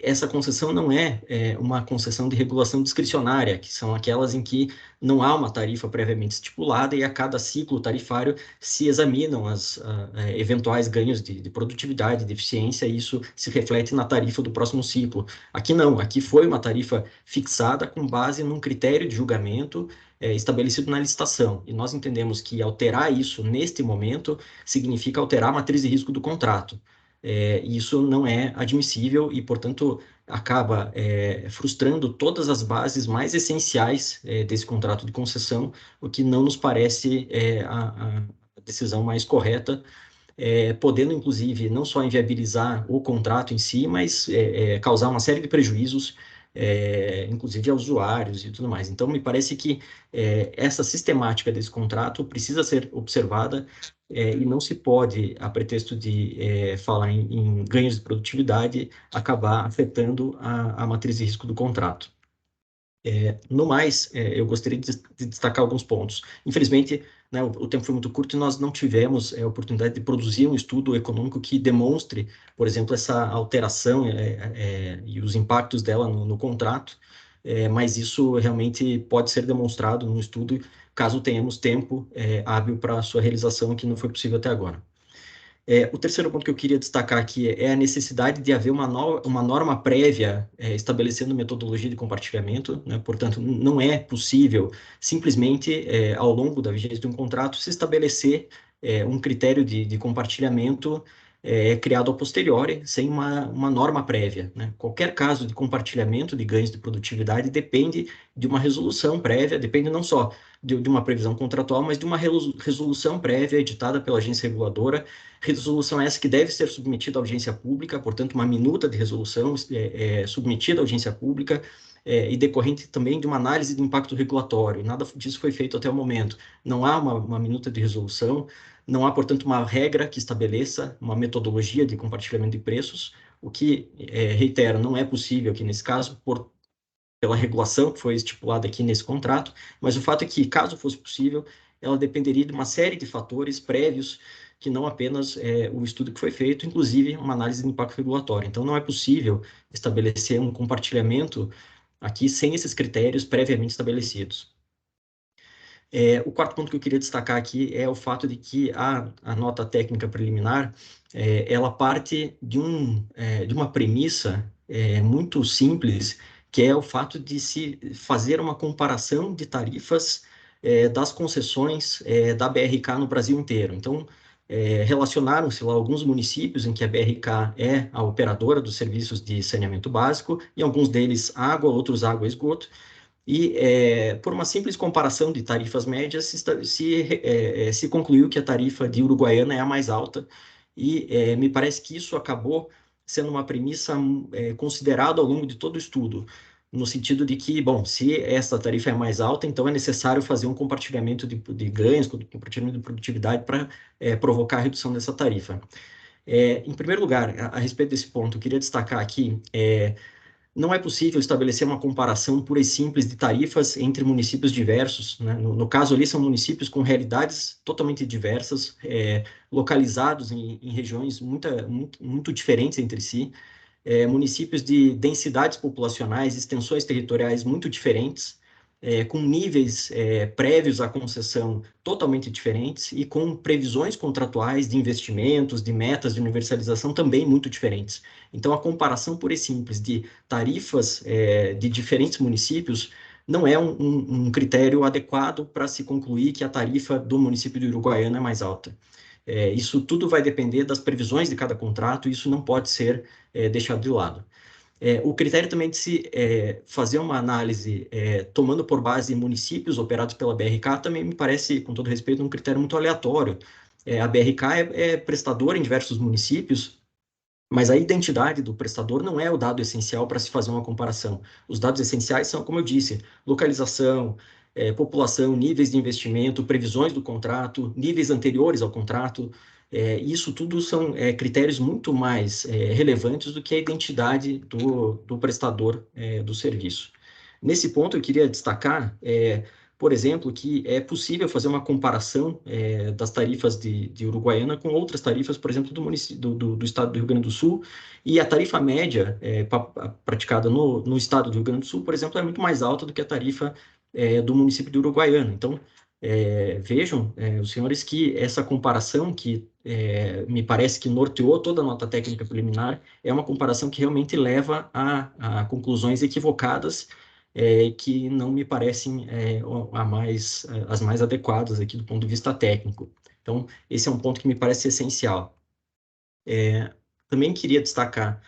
Essa concessão não é uma concessão de regulação discricionária, que são aquelas em que não há uma tarifa previamente estipulada e a cada ciclo tarifário se examinam eventuais ganhos de produtividade, de eficiência, e isso se reflete na tarifa do próximo ciclo. Aqui não, aqui foi uma tarifa fixada com base num critério de julgamento estabelecido na licitação, e nós entendemos que alterar isso neste momento significa alterar a matriz de risco do contrato. Isso não é admissível e, portanto, acaba frustrando todas as bases mais essenciais desse contrato de concessão, o que não nos parece a decisão mais correta, podendo, inclusive, não só inviabilizar o contrato em si, mas causar uma série de prejuízos, inclusive a usuários e tudo mais. Então, me parece que essa sistemática desse contrato precisa ser observada e não se pode, a pretexto de falar em ganhos de produtividade, acabar afetando a matriz de risco do contrato. No mais, eu gostaria de destacar alguns pontos. Infelizmente, né, o tempo foi muito curto e nós não tivemos a oportunidade de produzir um estudo econômico que demonstre, por exemplo, essa alteração e os impactos dela no contrato, mas isso realmente pode ser demonstrado no estudo, caso tenhamos tempo hábil para a sua realização, que não foi possível até agora. O terceiro ponto que eu queria destacar aqui é a necessidade de haver uma norma prévia estabelecendo metodologia de compartilhamento, né? Portanto, não é possível simplesmente, ao longo da vigência de um contrato, se estabelecer um critério de compartilhamento criado a posteriori, sem uma norma prévia, né? Qualquer caso de compartilhamento de ganhos de produtividade depende de uma resolução prévia, depende não só de uma previsão contratual, mas de uma resolução prévia editada pela agência reguladora, resolução essa que deve ser submetida à audiência pública, portanto, uma minuta de resolução submetida à audiência pública e decorrente também de uma análise de impacto regulatório. Nada disso foi feito até o momento. Não há uma minuta de resolução, não há, portanto, uma regra que estabeleça uma metodologia de compartilhamento de preços, o que, reitero, não é possível aqui nesse caso, pela regulação que foi estipulada aqui nesse contrato, mas o fato é que, caso fosse possível, ela dependeria de uma série de fatores prévios, que não apenas o estudo que foi feito, inclusive uma análise de impacto regulatório. Então, não é possível estabelecer um compartilhamento aqui sem esses critérios previamente estabelecidos. O quarto ponto que eu queria destacar aqui é o fato de que a nota técnica preliminar, ela parte de uma premissa muito simples, que é o fato de se fazer uma comparação de tarifas das concessões da BRK no Brasil inteiro. Então, relacionaram-se lá alguns municípios em que a BRK é a operadora dos serviços de saneamento básico, e alguns deles água, outros água e esgoto, e por uma simples comparação de tarifas médias, se concluiu que a tarifa de Uruguaiana é a mais alta, e me parece que isso acabou sendo uma premissa considerada ao longo de todo o estudo, no sentido de que, bom, se essa tarifa é mais alta, então é necessário fazer um compartilhamento de ganhos, compartilhamento de produtividade para provocar a redução dessa tarifa. Em primeiro lugar, a respeito desse ponto, eu queria destacar aqui não é possível estabelecer uma comparação pura e simples de tarifas entre municípios diversos, né? No caso ali, são municípios com realidades totalmente diversas, localizados em regiões muito diferentes entre si, municípios de densidades populacionais, extensões territoriais muito diferentes, com níveis prévios à concessão totalmente diferentes e com previsões contratuais de investimentos, de metas de universalização também muito diferentes. Então, a comparação pura e simples de tarifas de diferentes municípios não é um critério adequado para se concluir que a tarifa do município de Uruguaiana é mais alta. Isso tudo vai depender das previsões de cada contrato, e isso não pode ser deixado de lado. O critério também de se fazer uma análise tomando por base municípios operados pela BRK também me parece, com todo respeito, um critério muito aleatório. A BRK é prestadora em diversos municípios, mas a identidade do prestador não é o dado essencial para se fazer uma comparação. Os dados essenciais são, como eu disse, localização, população, níveis de investimento, previsões do contrato, níveis anteriores ao contrato. Isso tudo são critérios muito mais relevantes do que a identidade do prestador do serviço. Nesse ponto, eu queria destacar, por exemplo, que é possível fazer uma comparação das tarifas de Uruguaiana com outras tarifas, por exemplo, do estado do Rio Grande do Sul, e a tarifa média praticada no estado do Rio Grande do Sul, por exemplo, é muito mais alta do que a tarifa do município de Uruguaiana. Então, vejam, os senhores, que essa comparação que me parece que norteou toda a nota técnica preliminar é uma comparação que realmente leva a conclusões equivocadas, que não me parecem as mais adequadas aqui do ponto de vista técnico. Então, esse é um ponto que me parece essencial. Também queria destacar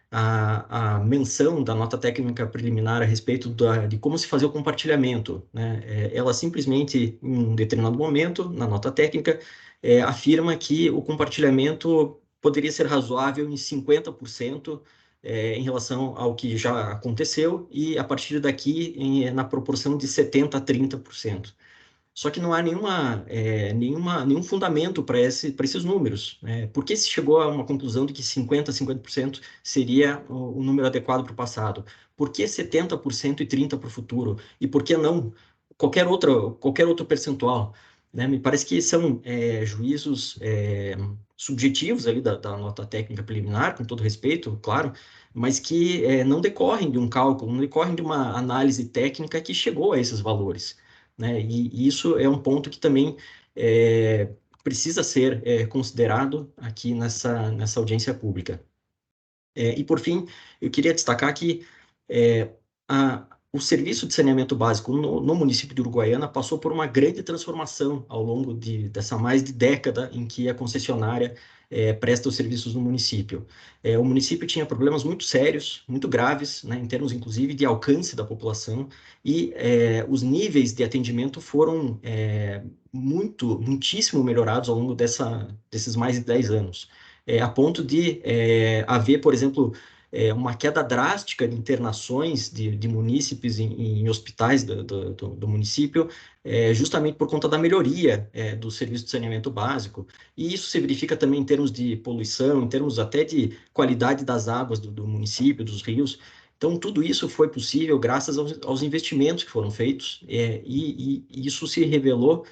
a menção da nota técnica preliminar a respeito de como se fazer o compartilhamento, né? Ela simplesmente, em um determinado momento, na nota técnica, afirma que o compartilhamento poderia ser razoável em 50%, em relação ao que já aconteceu, e a partir daqui na proporção de 70% a 30%. Só que não há nenhum fundamento para esses números. Por que se chegou a uma conclusão de que 50% a 50% seria o número adequado para o passado? Por que 70% e 30% para o futuro? E por que não qualquer outro percentual? Me parece que são juízos subjetivos ali da nota técnica preliminar, com todo respeito, claro, mas que não decorrem de um cálculo, não decorrem de uma análise técnica que chegou a esses valores. E isso é um ponto que também precisa ser considerado aqui nessa audiência pública. E, por fim, eu queria destacar que o serviço de saneamento básico no município de Uruguaiana passou por uma grande transformação ao longo dessa mais de década em que a concessionária presta os serviços no município. O município tinha problemas muito sérios, muito graves, né, em termos, inclusive, de alcance da população, e os níveis de atendimento foram muitíssimo melhorados ao longo desses mais de 10 anos, a ponto de haver, por exemplo, uma queda drástica de internações de munícipes em hospitais do município, justamente por conta da melhoria do serviço de saneamento básico. E isso se verifica também em termos de poluição, em termos até de qualidade das águas do município, dos rios. Então, tudo isso foi possível graças aos investimentos que foram feitos, e isso se revelou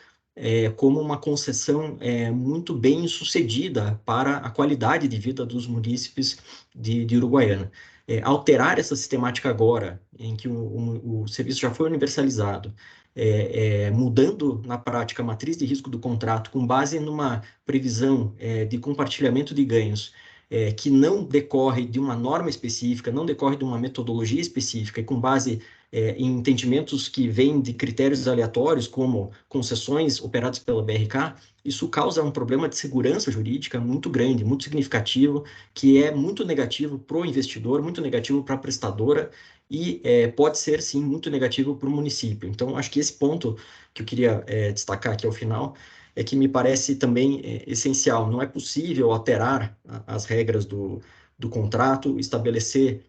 como uma concessão muito bem sucedida para a qualidade de vida dos munícipes de Uruguaiana. Alterar essa sistemática agora, em que o serviço já foi universalizado, mudando na prática a matriz de risco do contrato com base numa previsão de compartilhamento de ganhos, que não decorre de uma norma específica, não decorre de uma metodologia específica, e com base em entendimentos que vêm de critérios aleatórios, como concessões operadas pela BRK, isso causa um problema de segurança jurídica muito grande, muito significativo, que é muito negativo para o investidor, muito negativo para a prestadora, e pode ser, sim, muito negativo para o município. Então, acho que esse ponto que eu queria destacar aqui ao final é que me parece também essencial. Não é possível alterar as regras do contrato, estabelecer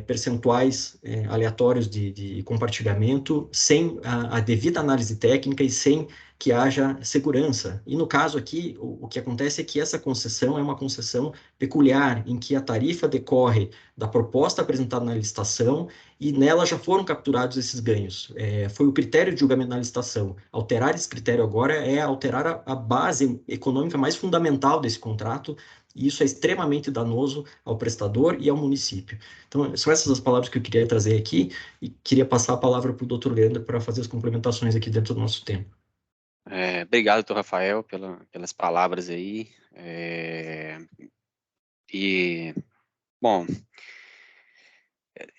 percentuais aleatórios de compartilhamento sem a devida análise técnica e sem que haja segurança. E no caso aqui, o que acontece é que essa concessão é uma concessão peculiar, em que a tarifa decorre da proposta apresentada na licitação e nela já foram capturados esses ganhos. Foi o critério de julgamento na licitação. Alterar esse critério agora é alterar a base econômica mais fundamental desse contrato, e isso é extremamente danoso ao prestador e ao município. Então, são essas as palavras que eu queria trazer aqui, e queria passar a palavra para o Dr. Leandro para fazer as complementações aqui dentro do nosso tempo. Obrigado, doutor Rafael, pelas palavras aí. Bom,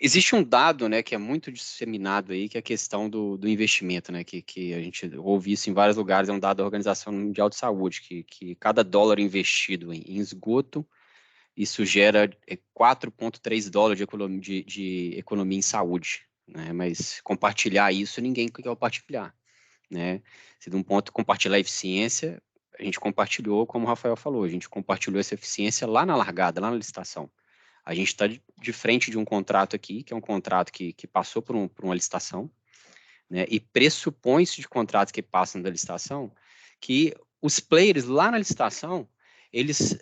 existe um dado, né, que é muito disseminado aí, que é a questão do investimento, né, que a gente ouve isso em vários lugares, é um dado da Organização Mundial de Saúde, que cada dólar investido em esgoto, isso gera 4,3 dólares de economia em saúde, né, mas compartilhar isso, ninguém quer compartilhar, né, se de um ponto compartilhar a eficiência, a gente compartilhou, como o Rafael falou, a gente compartilhou essa eficiência lá na largada, lá na licitação. A gente está de frente de um contrato aqui, que é um contrato que passou por uma licitação, né, e pressupõe-se de contratos que passam da licitação que os players lá na licitação, eles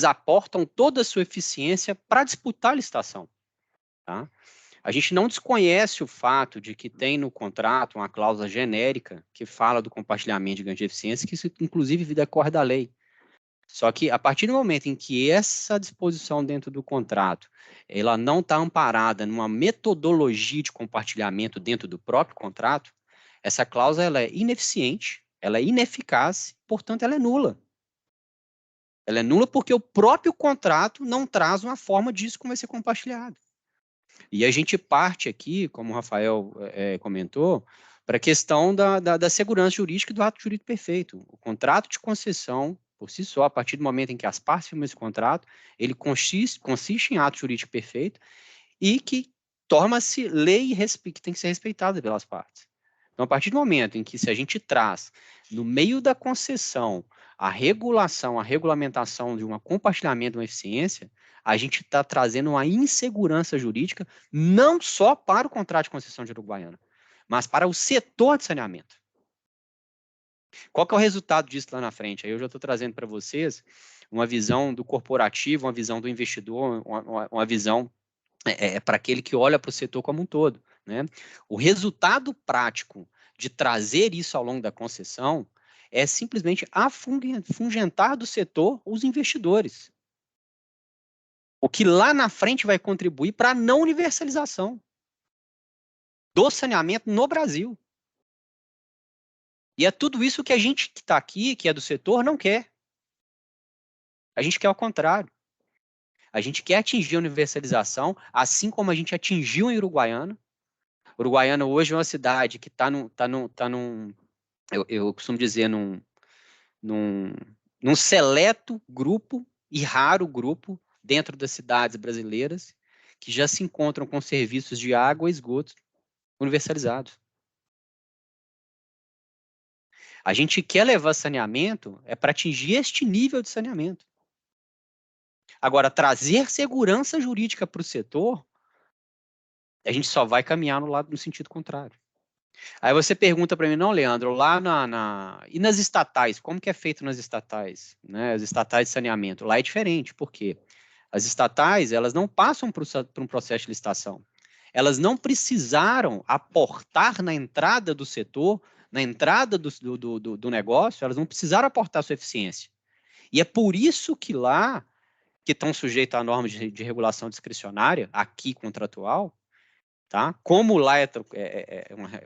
aportam toda a sua eficiência para disputar a licitação. Tá? A gente não desconhece o fato de que tem no contrato uma cláusula genérica que fala do compartilhamento de ganho de eficiência, que isso, inclusive, decorre da lei. Só que, a partir do momento em que essa disposição dentro do contrato, ela não está amparada numa metodologia de compartilhamento dentro do próprio contrato, essa cláusula ela é ineficiente, ela é ineficaz, portanto, ela é nula. Ela é nula porque o próprio contrato não traz uma forma disso como vai ser compartilhado. E a gente parte aqui, como o Rafael comentou, para a questão da segurança jurídica e do ato jurídico perfeito. O contrato de concessão, por si só, a partir do momento em que as partes firmam esse contrato, ele consiste em ato jurídico perfeito e que torna-se lei que tem que ser respeitada pelas partes. Então, a partir do momento em que se a gente traz, no meio da concessão, a regulação, a regulamentação de um compartilhamento de uma eficiência, a gente está trazendo uma insegurança jurídica não só para o contrato de concessão de Uruguaiana, mas para o setor de saneamento. Qual que é o resultado disso lá na frente? Aí eu já estou trazendo para vocês uma visão do corporativo, uma visão do investidor, uma visão para aquele que olha para o setor como um todo, né? O resultado prático de trazer isso ao longo da concessão é simplesmente afungentar do setor os investidores. O que lá na frente vai contribuir para a não universalização do saneamento no Brasil. E é tudo isso que a gente que está aqui, que é do setor, não quer. A gente quer o contrário. A gente quer atingir a universalização, assim como a gente atingiu em Uruguaiana. Uruguaiana hoje é uma cidade que está num eu costumo dizer, num seleto grupo e raro grupo dentro das cidades brasileiras que já se encontram com serviços de água e esgoto universalizados. A gente quer levar saneamento para atingir este nível de saneamento. Agora, trazer segurança jurídica para o setor, a gente só vai caminhar no sentido contrário. Aí você pergunta para mim, não, Leandro, lá e nas estatais, como que é feito nas estatais? Né? As estatais de saneamento, lá é diferente, por quê? As estatais, elas não passam por um processo de licitação. Elas não precisaram aportar na entrada do setor, na entrada do negócio, elas não precisaram aportar sua eficiência. E é por isso que lá, que estão sujeitos à norma de regulação discricionária, aqui contratual, tá? Como lá é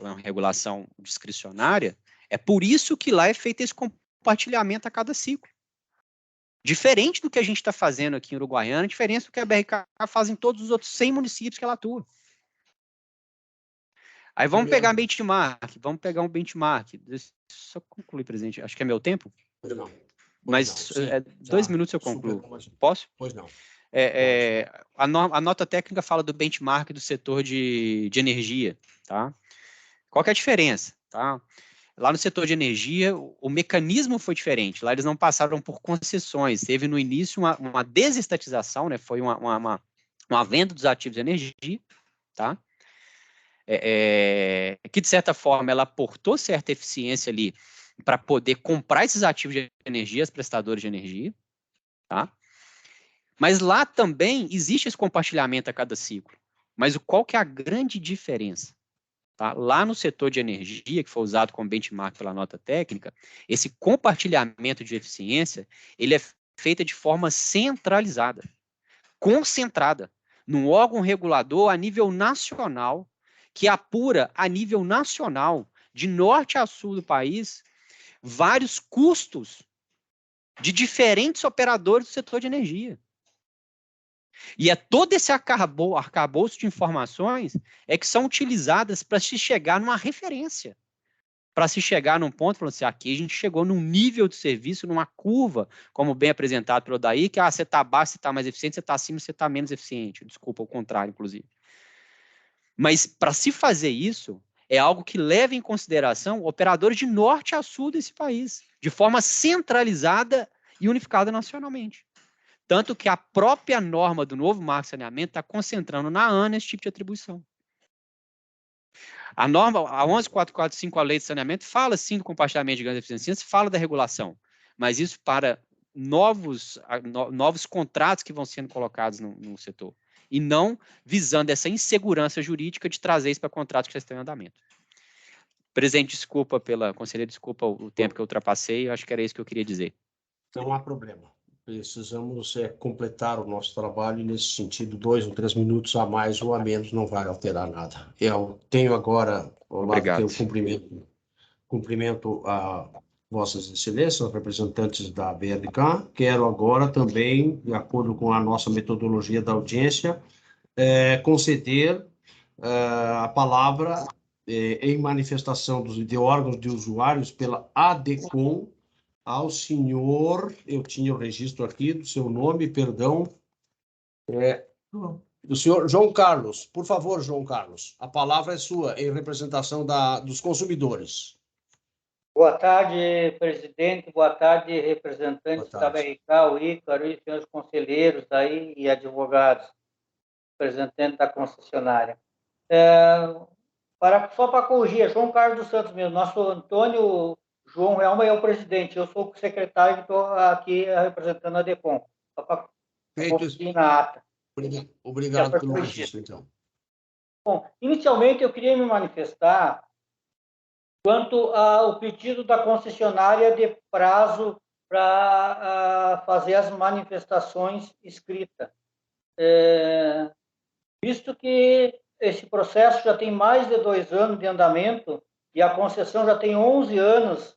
uma regulação discricionária, é por isso que lá é feito esse compartilhamento a cada ciclo. Diferente do que a gente está fazendo aqui em Uruguaiana, diferente do que a BRK faz em todos os outros 100 municípios que ela atua. Aí vamos pegar um benchmark. Deixa eu só concluir, presidente. Acho que é meu tempo? Não. Mas 2 minutos eu concluo. Posso? Pois não. A nota técnica fala do benchmark do setor de energia, tá? Qual que é a diferença, tá? Lá no setor de energia, o mecanismo foi diferente. Lá eles não passaram por concessões. Teve no início uma desestatização, né? Foi uma venda dos ativos de energia, tá? Que, de certa forma, ela aportou certa eficiência ali para poder comprar esses ativos de energia, os prestadores de energia, tá? Mas lá também existe esse compartilhamento a cada ciclo. Mas qual que é a grande diferença? Tá? Lá no setor de energia, que foi usado como benchmark pela nota técnica, esse compartilhamento de eficiência, ele é feito de forma centralizada, concentrada, num órgão regulador a nível nacional, que apura a nível nacional, de norte a sul do país, vários custos de diferentes operadores do setor de energia. E é todo esse arcabouço de informações que são utilizadas para se chegar numa referência, para se chegar num ponto, falando assim, aqui a gente chegou num nível de serviço, numa curva, como bem apresentado pelo Daí, que você está abaixo, você está mais eficiente, você está acima, você está menos eficiente. Desculpa, ao contrário, inclusive. Mas para se fazer isso, é algo que leva em consideração operadores de norte a sul desse país, de forma centralizada e unificada nacionalmente. Tanto que a própria norma do novo marco de saneamento está concentrando na ANA esse tipo de atribuição. A norma, a 11445, a lei de saneamento, fala sim do compartilhamento de ganhos de eficiência, fala da regulação, mas isso para novos contratos que vão sendo colocados no setor, e não visando essa insegurança jurídica de trazer isso para contratos que já estão em andamento. Presidente, conselheiro, desculpa o tempo que eu ultrapassei, eu acho que era isso que eu queria dizer. Não há problema. Precisamos completar o nosso trabalho e, nesse sentido, 2 ou 3 minutos a mais ou a menos não vai alterar nada. Eu tenho agora, ao lado, cumprimento a Vossas Excelências, os representantes da BRK. Quero agora também, de acordo com a nossa metodologia da audiência, conceder a palavra em manifestação de órgãos de usuários pela ADECOM, ao senhor, eu tinha o registro aqui do seu nome, perdão, do senhor João Carlos. Por favor, João Carlos, a palavra é sua em representação dos consumidores. Boa tarde, presidente, boa tarde, representantes da BRK, o Ícaro e senhores conselheiros aí e advogados, representantes da concessionária. Só para corrigir, é João Carlos dos Santos mesmo, nosso Antônio João Elma é o presidente, eu sou o secretário que estou aqui representando a DECOM. Só para corrigir na ata. Obrigado pelo registro, então. Bom, inicialmente eu queria me manifestar quanto ao pedido da concessionária de prazo para fazer as manifestações escritas. Visto que esse processo já tem mais de 2 anos de andamento e a concessão já tem 11 anos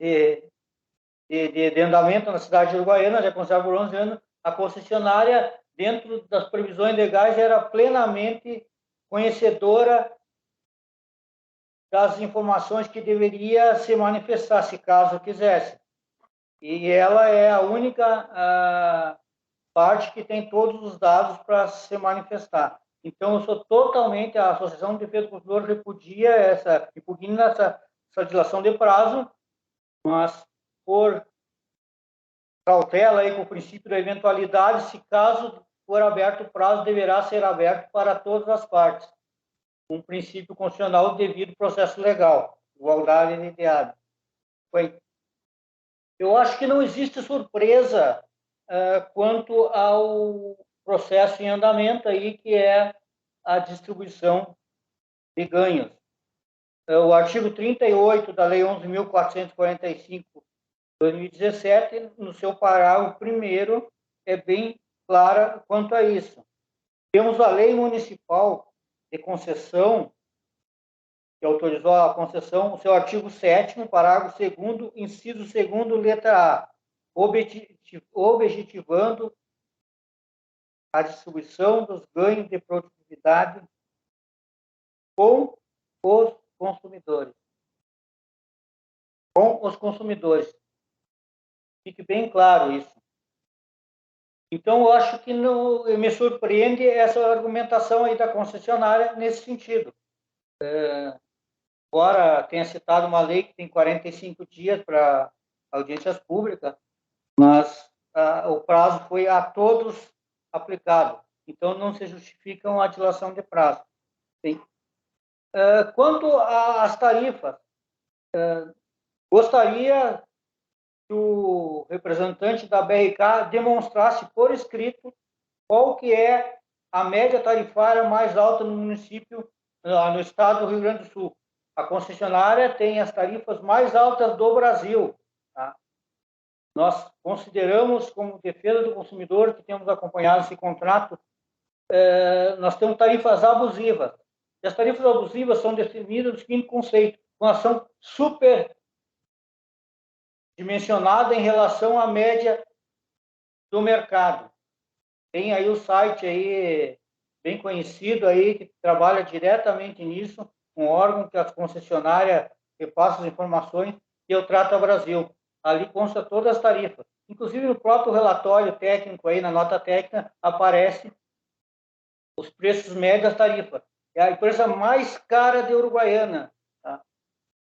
de andamento na cidade de Uruguaiana, já conserva por 11 anos, a concessionária, dentro das previsões legais, era plenamente conhecedora das informações que deveria se manifestar, se caso quisesse. E ela é a única parte que tem todos os dados para se manifestar. Então, eu sou totalmente, a Associação de Defesa do Consumidor repugna essa dilação de prazo, mas por cautela aí com o princípio da eventualidade, se caso for aberto o prazo, deverá ser aberto para todas as partes. Um princípio constitucional devido ao processo legal, igualdade ideada. Eu acho que não existe surpresa quanto ao processo em andamento aí, que é a distribuição de ganhos. O artigo 38 da Lei 11.445, 2017, no seu parágrafo 1º, é bem clara quanto a isso. Temos a Lei Municipal de Concessão, que autorizou a concessão, o seu artigo 7º, parágrafo 2º, inciso 2º, letra A, objetivando a distribuição dos ganhos de produtividade com os consumidores. Com os consumidores. Fique bem claro isso. Então, eu acho que me surpreende essa argumentação aí da concessionária nesse sentido. Embora tenha citado uma lei que tem 45 dias para audiências públicas, mas o prazo foi a todos aplicado. Então, não se justifica uma dilação de prazo. Sim. Quanto às tarifas, gostaria que o representante da BRK demonstrasse por escrito qual que é a média tarifária mais alta no município, no estado do Rio Grande do Sul. A concessionária tem as tarifas mais altas do Brasil. Tá? Nós consideramos, como defesa do consumidor, que temos acompanhado esse contrato, nós temos tarifas abusivas. E as tarifas abusivas são definidas no seguinte conceito: uma ação superdimensionada em relação à média do mercado. Tem aí o site aí bem conhecido aí que trabalha diretamente nisso, um órgão que a concessionária repassa as informações, e eu trato a Brasil. Ali consta todas as tarifas. Inclusive no próprio relatório técnico aí, na nota técnica, aparece os preços médios das tarifas. É a empresa mais cara de Uruguaiana. Tá?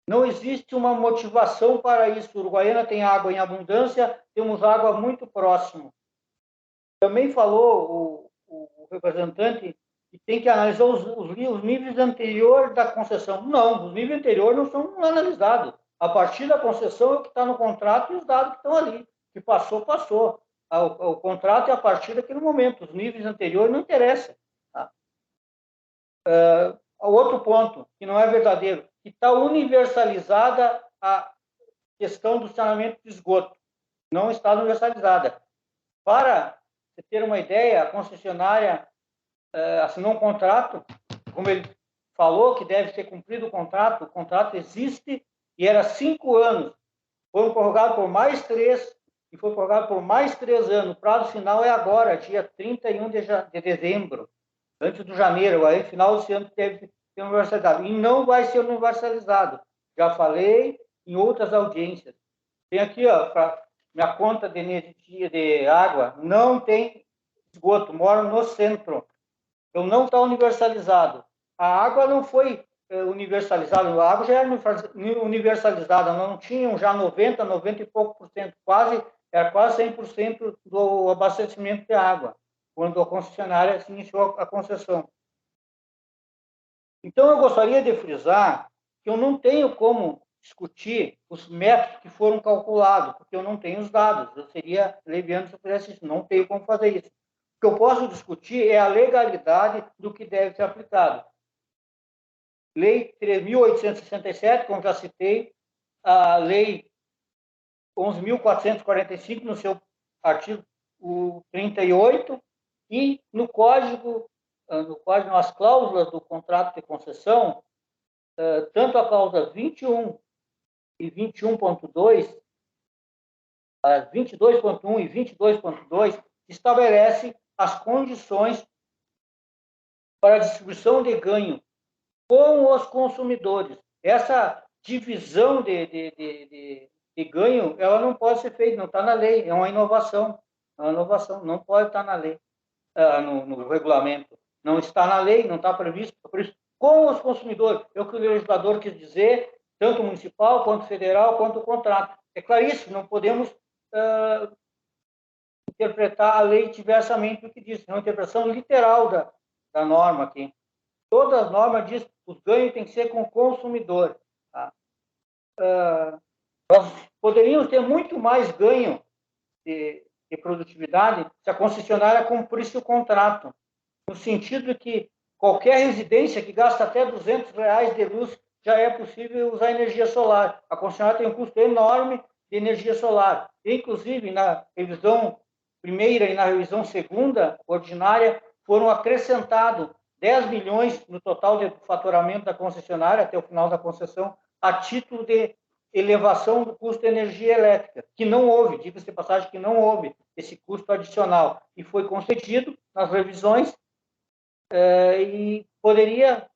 Não existe uma motivação para isso. Uruguaiana tem água em abundância, temos água muito próximo. Também falou o representante que tem que analisar os níveis anteriores da concessão. Não, os níveis anteriores não são analisados. A partir da concessão é o que está no contrato e os dados que estão ali. Que passou, passou. O contrato é a partir daquele momento. Os níveis anteriores não interessam. Tá? Outro ponto, que não é verdadeiro, que está universalizada a questão do saneamento de esgoto. Não está universalizada. Para você ter uma ideia, a concessionária assinou um contrato, como ele falou, que deve ser cumprido o contrato existe e era 5 anos. Foram prorrogados por mais 3 e foi prorrogado por mais 3 anos. O prazo final é agora, dia 31 de dezembro, antes do janeiro, aí final desse ano deve ser universalizado. E não vai ser universalizado. Já falei em outras audiências. Tem aqui, ó, minha conta de energia, de água, não tem esgoto, moro no centro. Então, não está universalizado. A água não foi universalizada, a água já era universalizada, não tinham já 90 e pouco por cento, era quase 100% do abastecimento de água, quando a concessionária se iniciou a concessão. Então, eu gostaria de frisar que eu não tenho como discutir os métodos que foram calculados, porque eu não tenho os dados. Eu seria leviano se eu fizesse isso. Não tenho como fazer isso. O que eu posso discutir é a legalidade do que deve ser aplicado. Lei 3.867, como já citei, a Lei 11.445, no seu artigo 38, e no Código, as cláusulas do contrato de concessão, tanto a cláusula 21 e 21.2, 22.1 e 22.2, estabelece as condições para a distribuição de ganho com os consumidores. Essa divisão de ganho, ela não pode ser feita, não está na lei, é uma inovação. É uma inovação, não pode estar na lei, no regulamento. Não está na lei, não está previsto, por isso, com os consumidores. É o que o legislador quis dizer, tanto municipal, quanto federal, quanto o contrato. É claríssimo, não podemos interpretar a lei diversamente do que diz. É uma interpretação literal da norma aqui. Toda a norma diz que os ganhos têm que ser com o consumidor. Tá? Nós poderíamos ter muito mais ganho de produtividade se a concessionária cumprisse o contrato, no sentido que qualquer residência que gasta até R$200 de luz já é possível usar energia solar. A concessionária tem um custo enorme de energia solar. Inclusive, na revisão primeira e na revisão segunda, ordinária, foram acrescentados 10 milhões no total de faturamento da concessionária até o final da concessão, a título de elevação do custo de energia elétrica, que não houve, diga-se de passagem, que não houve esse custo adicional, e foi concedido nas revisões, e poderia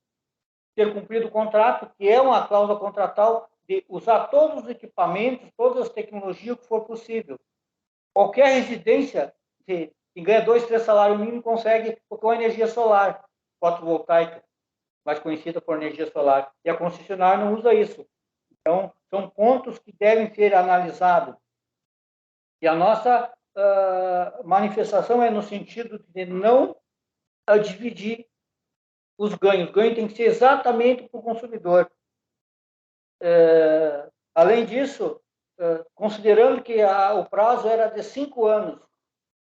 ter cumprido o contrato, que é uma cláusula contratual de usar todos os equipamentos, todas as tecnologias que for possível. Qualquer residência que ganha 2, 3 salários mínimos consegue com energia solar, fotovoltaica, mais conhecida por energia solar, e a concessionária não usa isso. Então, são pontos que devem ser analisados. E a nossa manifestação é no sentido de não dividir os ganhos. O ganho tem que ser exatamente para o consumidor. Além disso, considerando que o prazo era de 5 anos,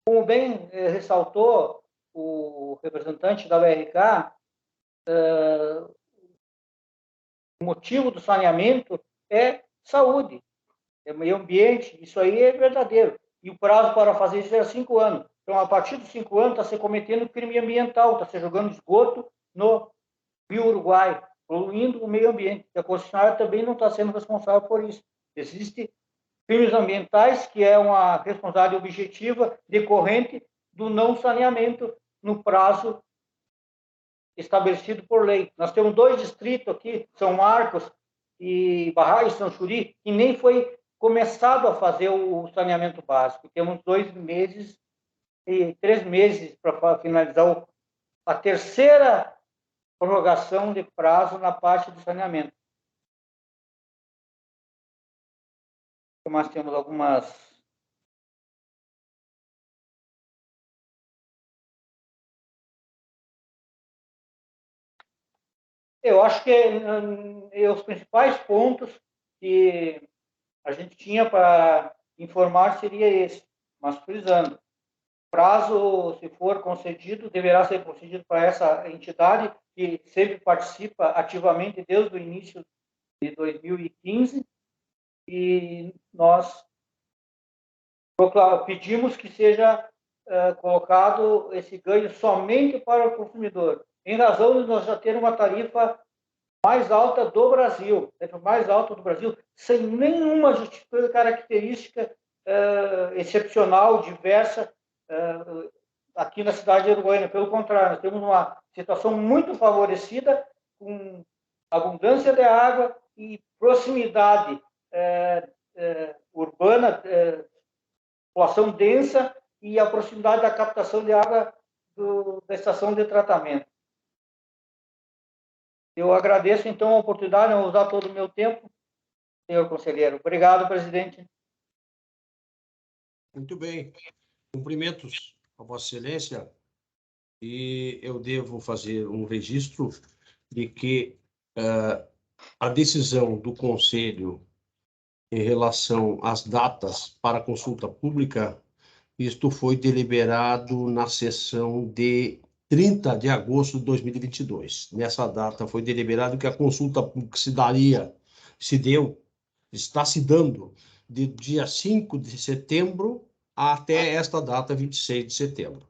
como bem ressaltou o representante da BRK, o motivo do saneamento é saúde, é meio ambiente, isso aí é verdadeiro. E o prazo para fazer isso era 5 anos. Então, a partir dos 5 anos, está se cometendo crime ambiental, está se jogando esgoto no Rio Uruguai, poluindo o meio ambiente. E a concessionária também não está sendo responsável por isso. Existem crimes ambientais, que é uma responsabilidade objetiva decorrente do não saneamento no prazo estabelecido por lei. Nós temos 2 distritos aqui, São Marcos e Barra e São Churi, que nem foi começado a fazer o saneamento básico. Temos 2 meses e 3 meses para finalizar a terceira prorrogação de prazo na parte do saneamento. Nós temos algumas... Eu acho que os principais pontos que a gente tinha para informar seria esse, mas frisando. O prazo, se for concedido, deverá ser concedido para essa entidade que sempre participa ativamente desde o início de 2015, e nós pedimos que seja colocado esse ganho somente para o consumidor, em razão de nós já ter uma tarifa mais alta do Brasil, sem nenhuma justificativa característica excepcional, diversa, aqui na cidade de Uruguaiana. Pelo contrário, nós temos uma situação muito favorecida, com abundância de água e proximidade urbana, população densa, e a proximidade da captação de água da estação de tratamento. Eu agradeço, então, a oportunidade, não vou usar todo o meu tempo, senhor conselheiro. Obrigado, presidente. Muito bem. Cumprimentos a Vossa Excelência, e eu devo fazer um registro de que a decisão do Conselho em relação às datas para consulta pública, isto foi deliberado na sessão de 30 de agosto de 2022. Nessa data foi deliberado que a consulta pública está se dando de dia 5 de setembro até esta data, 26 de setembro.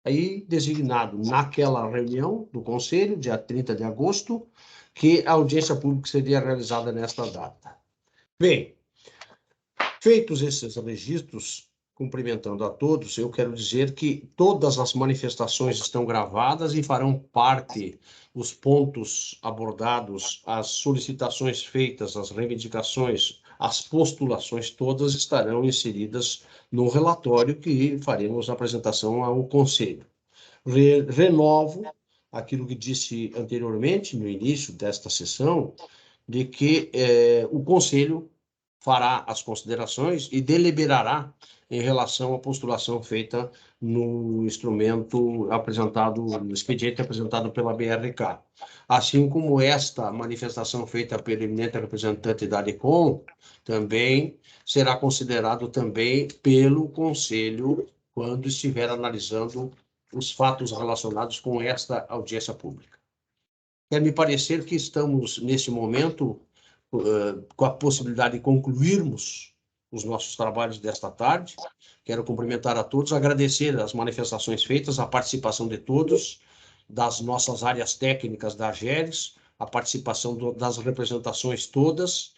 Aí, designado naquela reunião do Conselho, dia 30 de agosto, que a audiência pública seria realizada nesta data. Bem, feitos esses registros, cumprimentando a todos, eu quero dizer que todas as manifestações estão gravadas e farão parte os pontos abordados, as solicitações feitas, as reivindicações, as postulações, todas estarão inseridas no relatório que faremos a apresentação ao Conselho. Renovo aquilo que disse anteriormente, no início desta sessão, de que o Conselho fará as considerações e deliberará em relação à postulação feita no instrumento apresentado, no expediente apresentado pela BRK. Assim como esta manifestação feita pelo eminente representante da ADECOM, também será considerado também pelo Conselho quando estiver analisando os fatos relacionados com esta audiência pública. Quer me parecer que estamos, neste momento, com a possibilidade de concluirmos os nossos trabalhos desta tarde. Quero cumprimentar a todos, agradecer as manifestações feitas, a participação de todos, das nossas áreas técnicas da AGERGS, a participação das representações todas,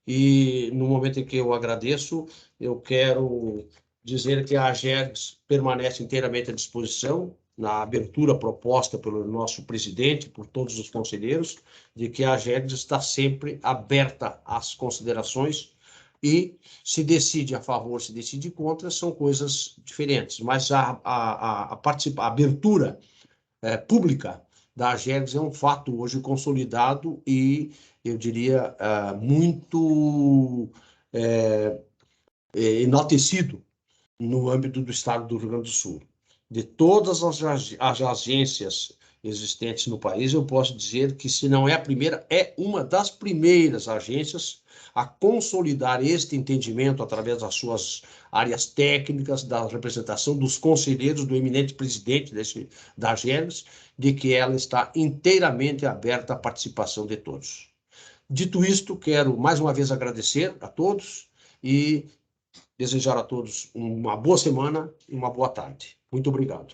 e no momento em que eu agradeço, eu quero dizer que a AGERGS permanece inteiramente à disposição, na abertura proposta pelo nosso presidente, por todos os conselheiros, de que a AGERGS está sempre aberta às considerações e se decide a favor, se decide contra, são coisas diferentes. Mas a abertura pública da AGERGS é um fato hoje consolidado e, eu diria, muito enaltecido no âmbito do Estado do Rio Grande do Sul. De todas as agências existentes no país, eu posso dizer que, se não é a primeira, é uma das primeiras agências a consolidar este entendimento através das suas áreas técnicas, da representação dos conselheiros, do eminente presidente da AGERGS, de que ela está inteiramente aberta à participação de todos. Dito isto, quero mais uma vez agradecer a todos e desejar a todos uma boa semana e uma boa tarde. Muito obrigado.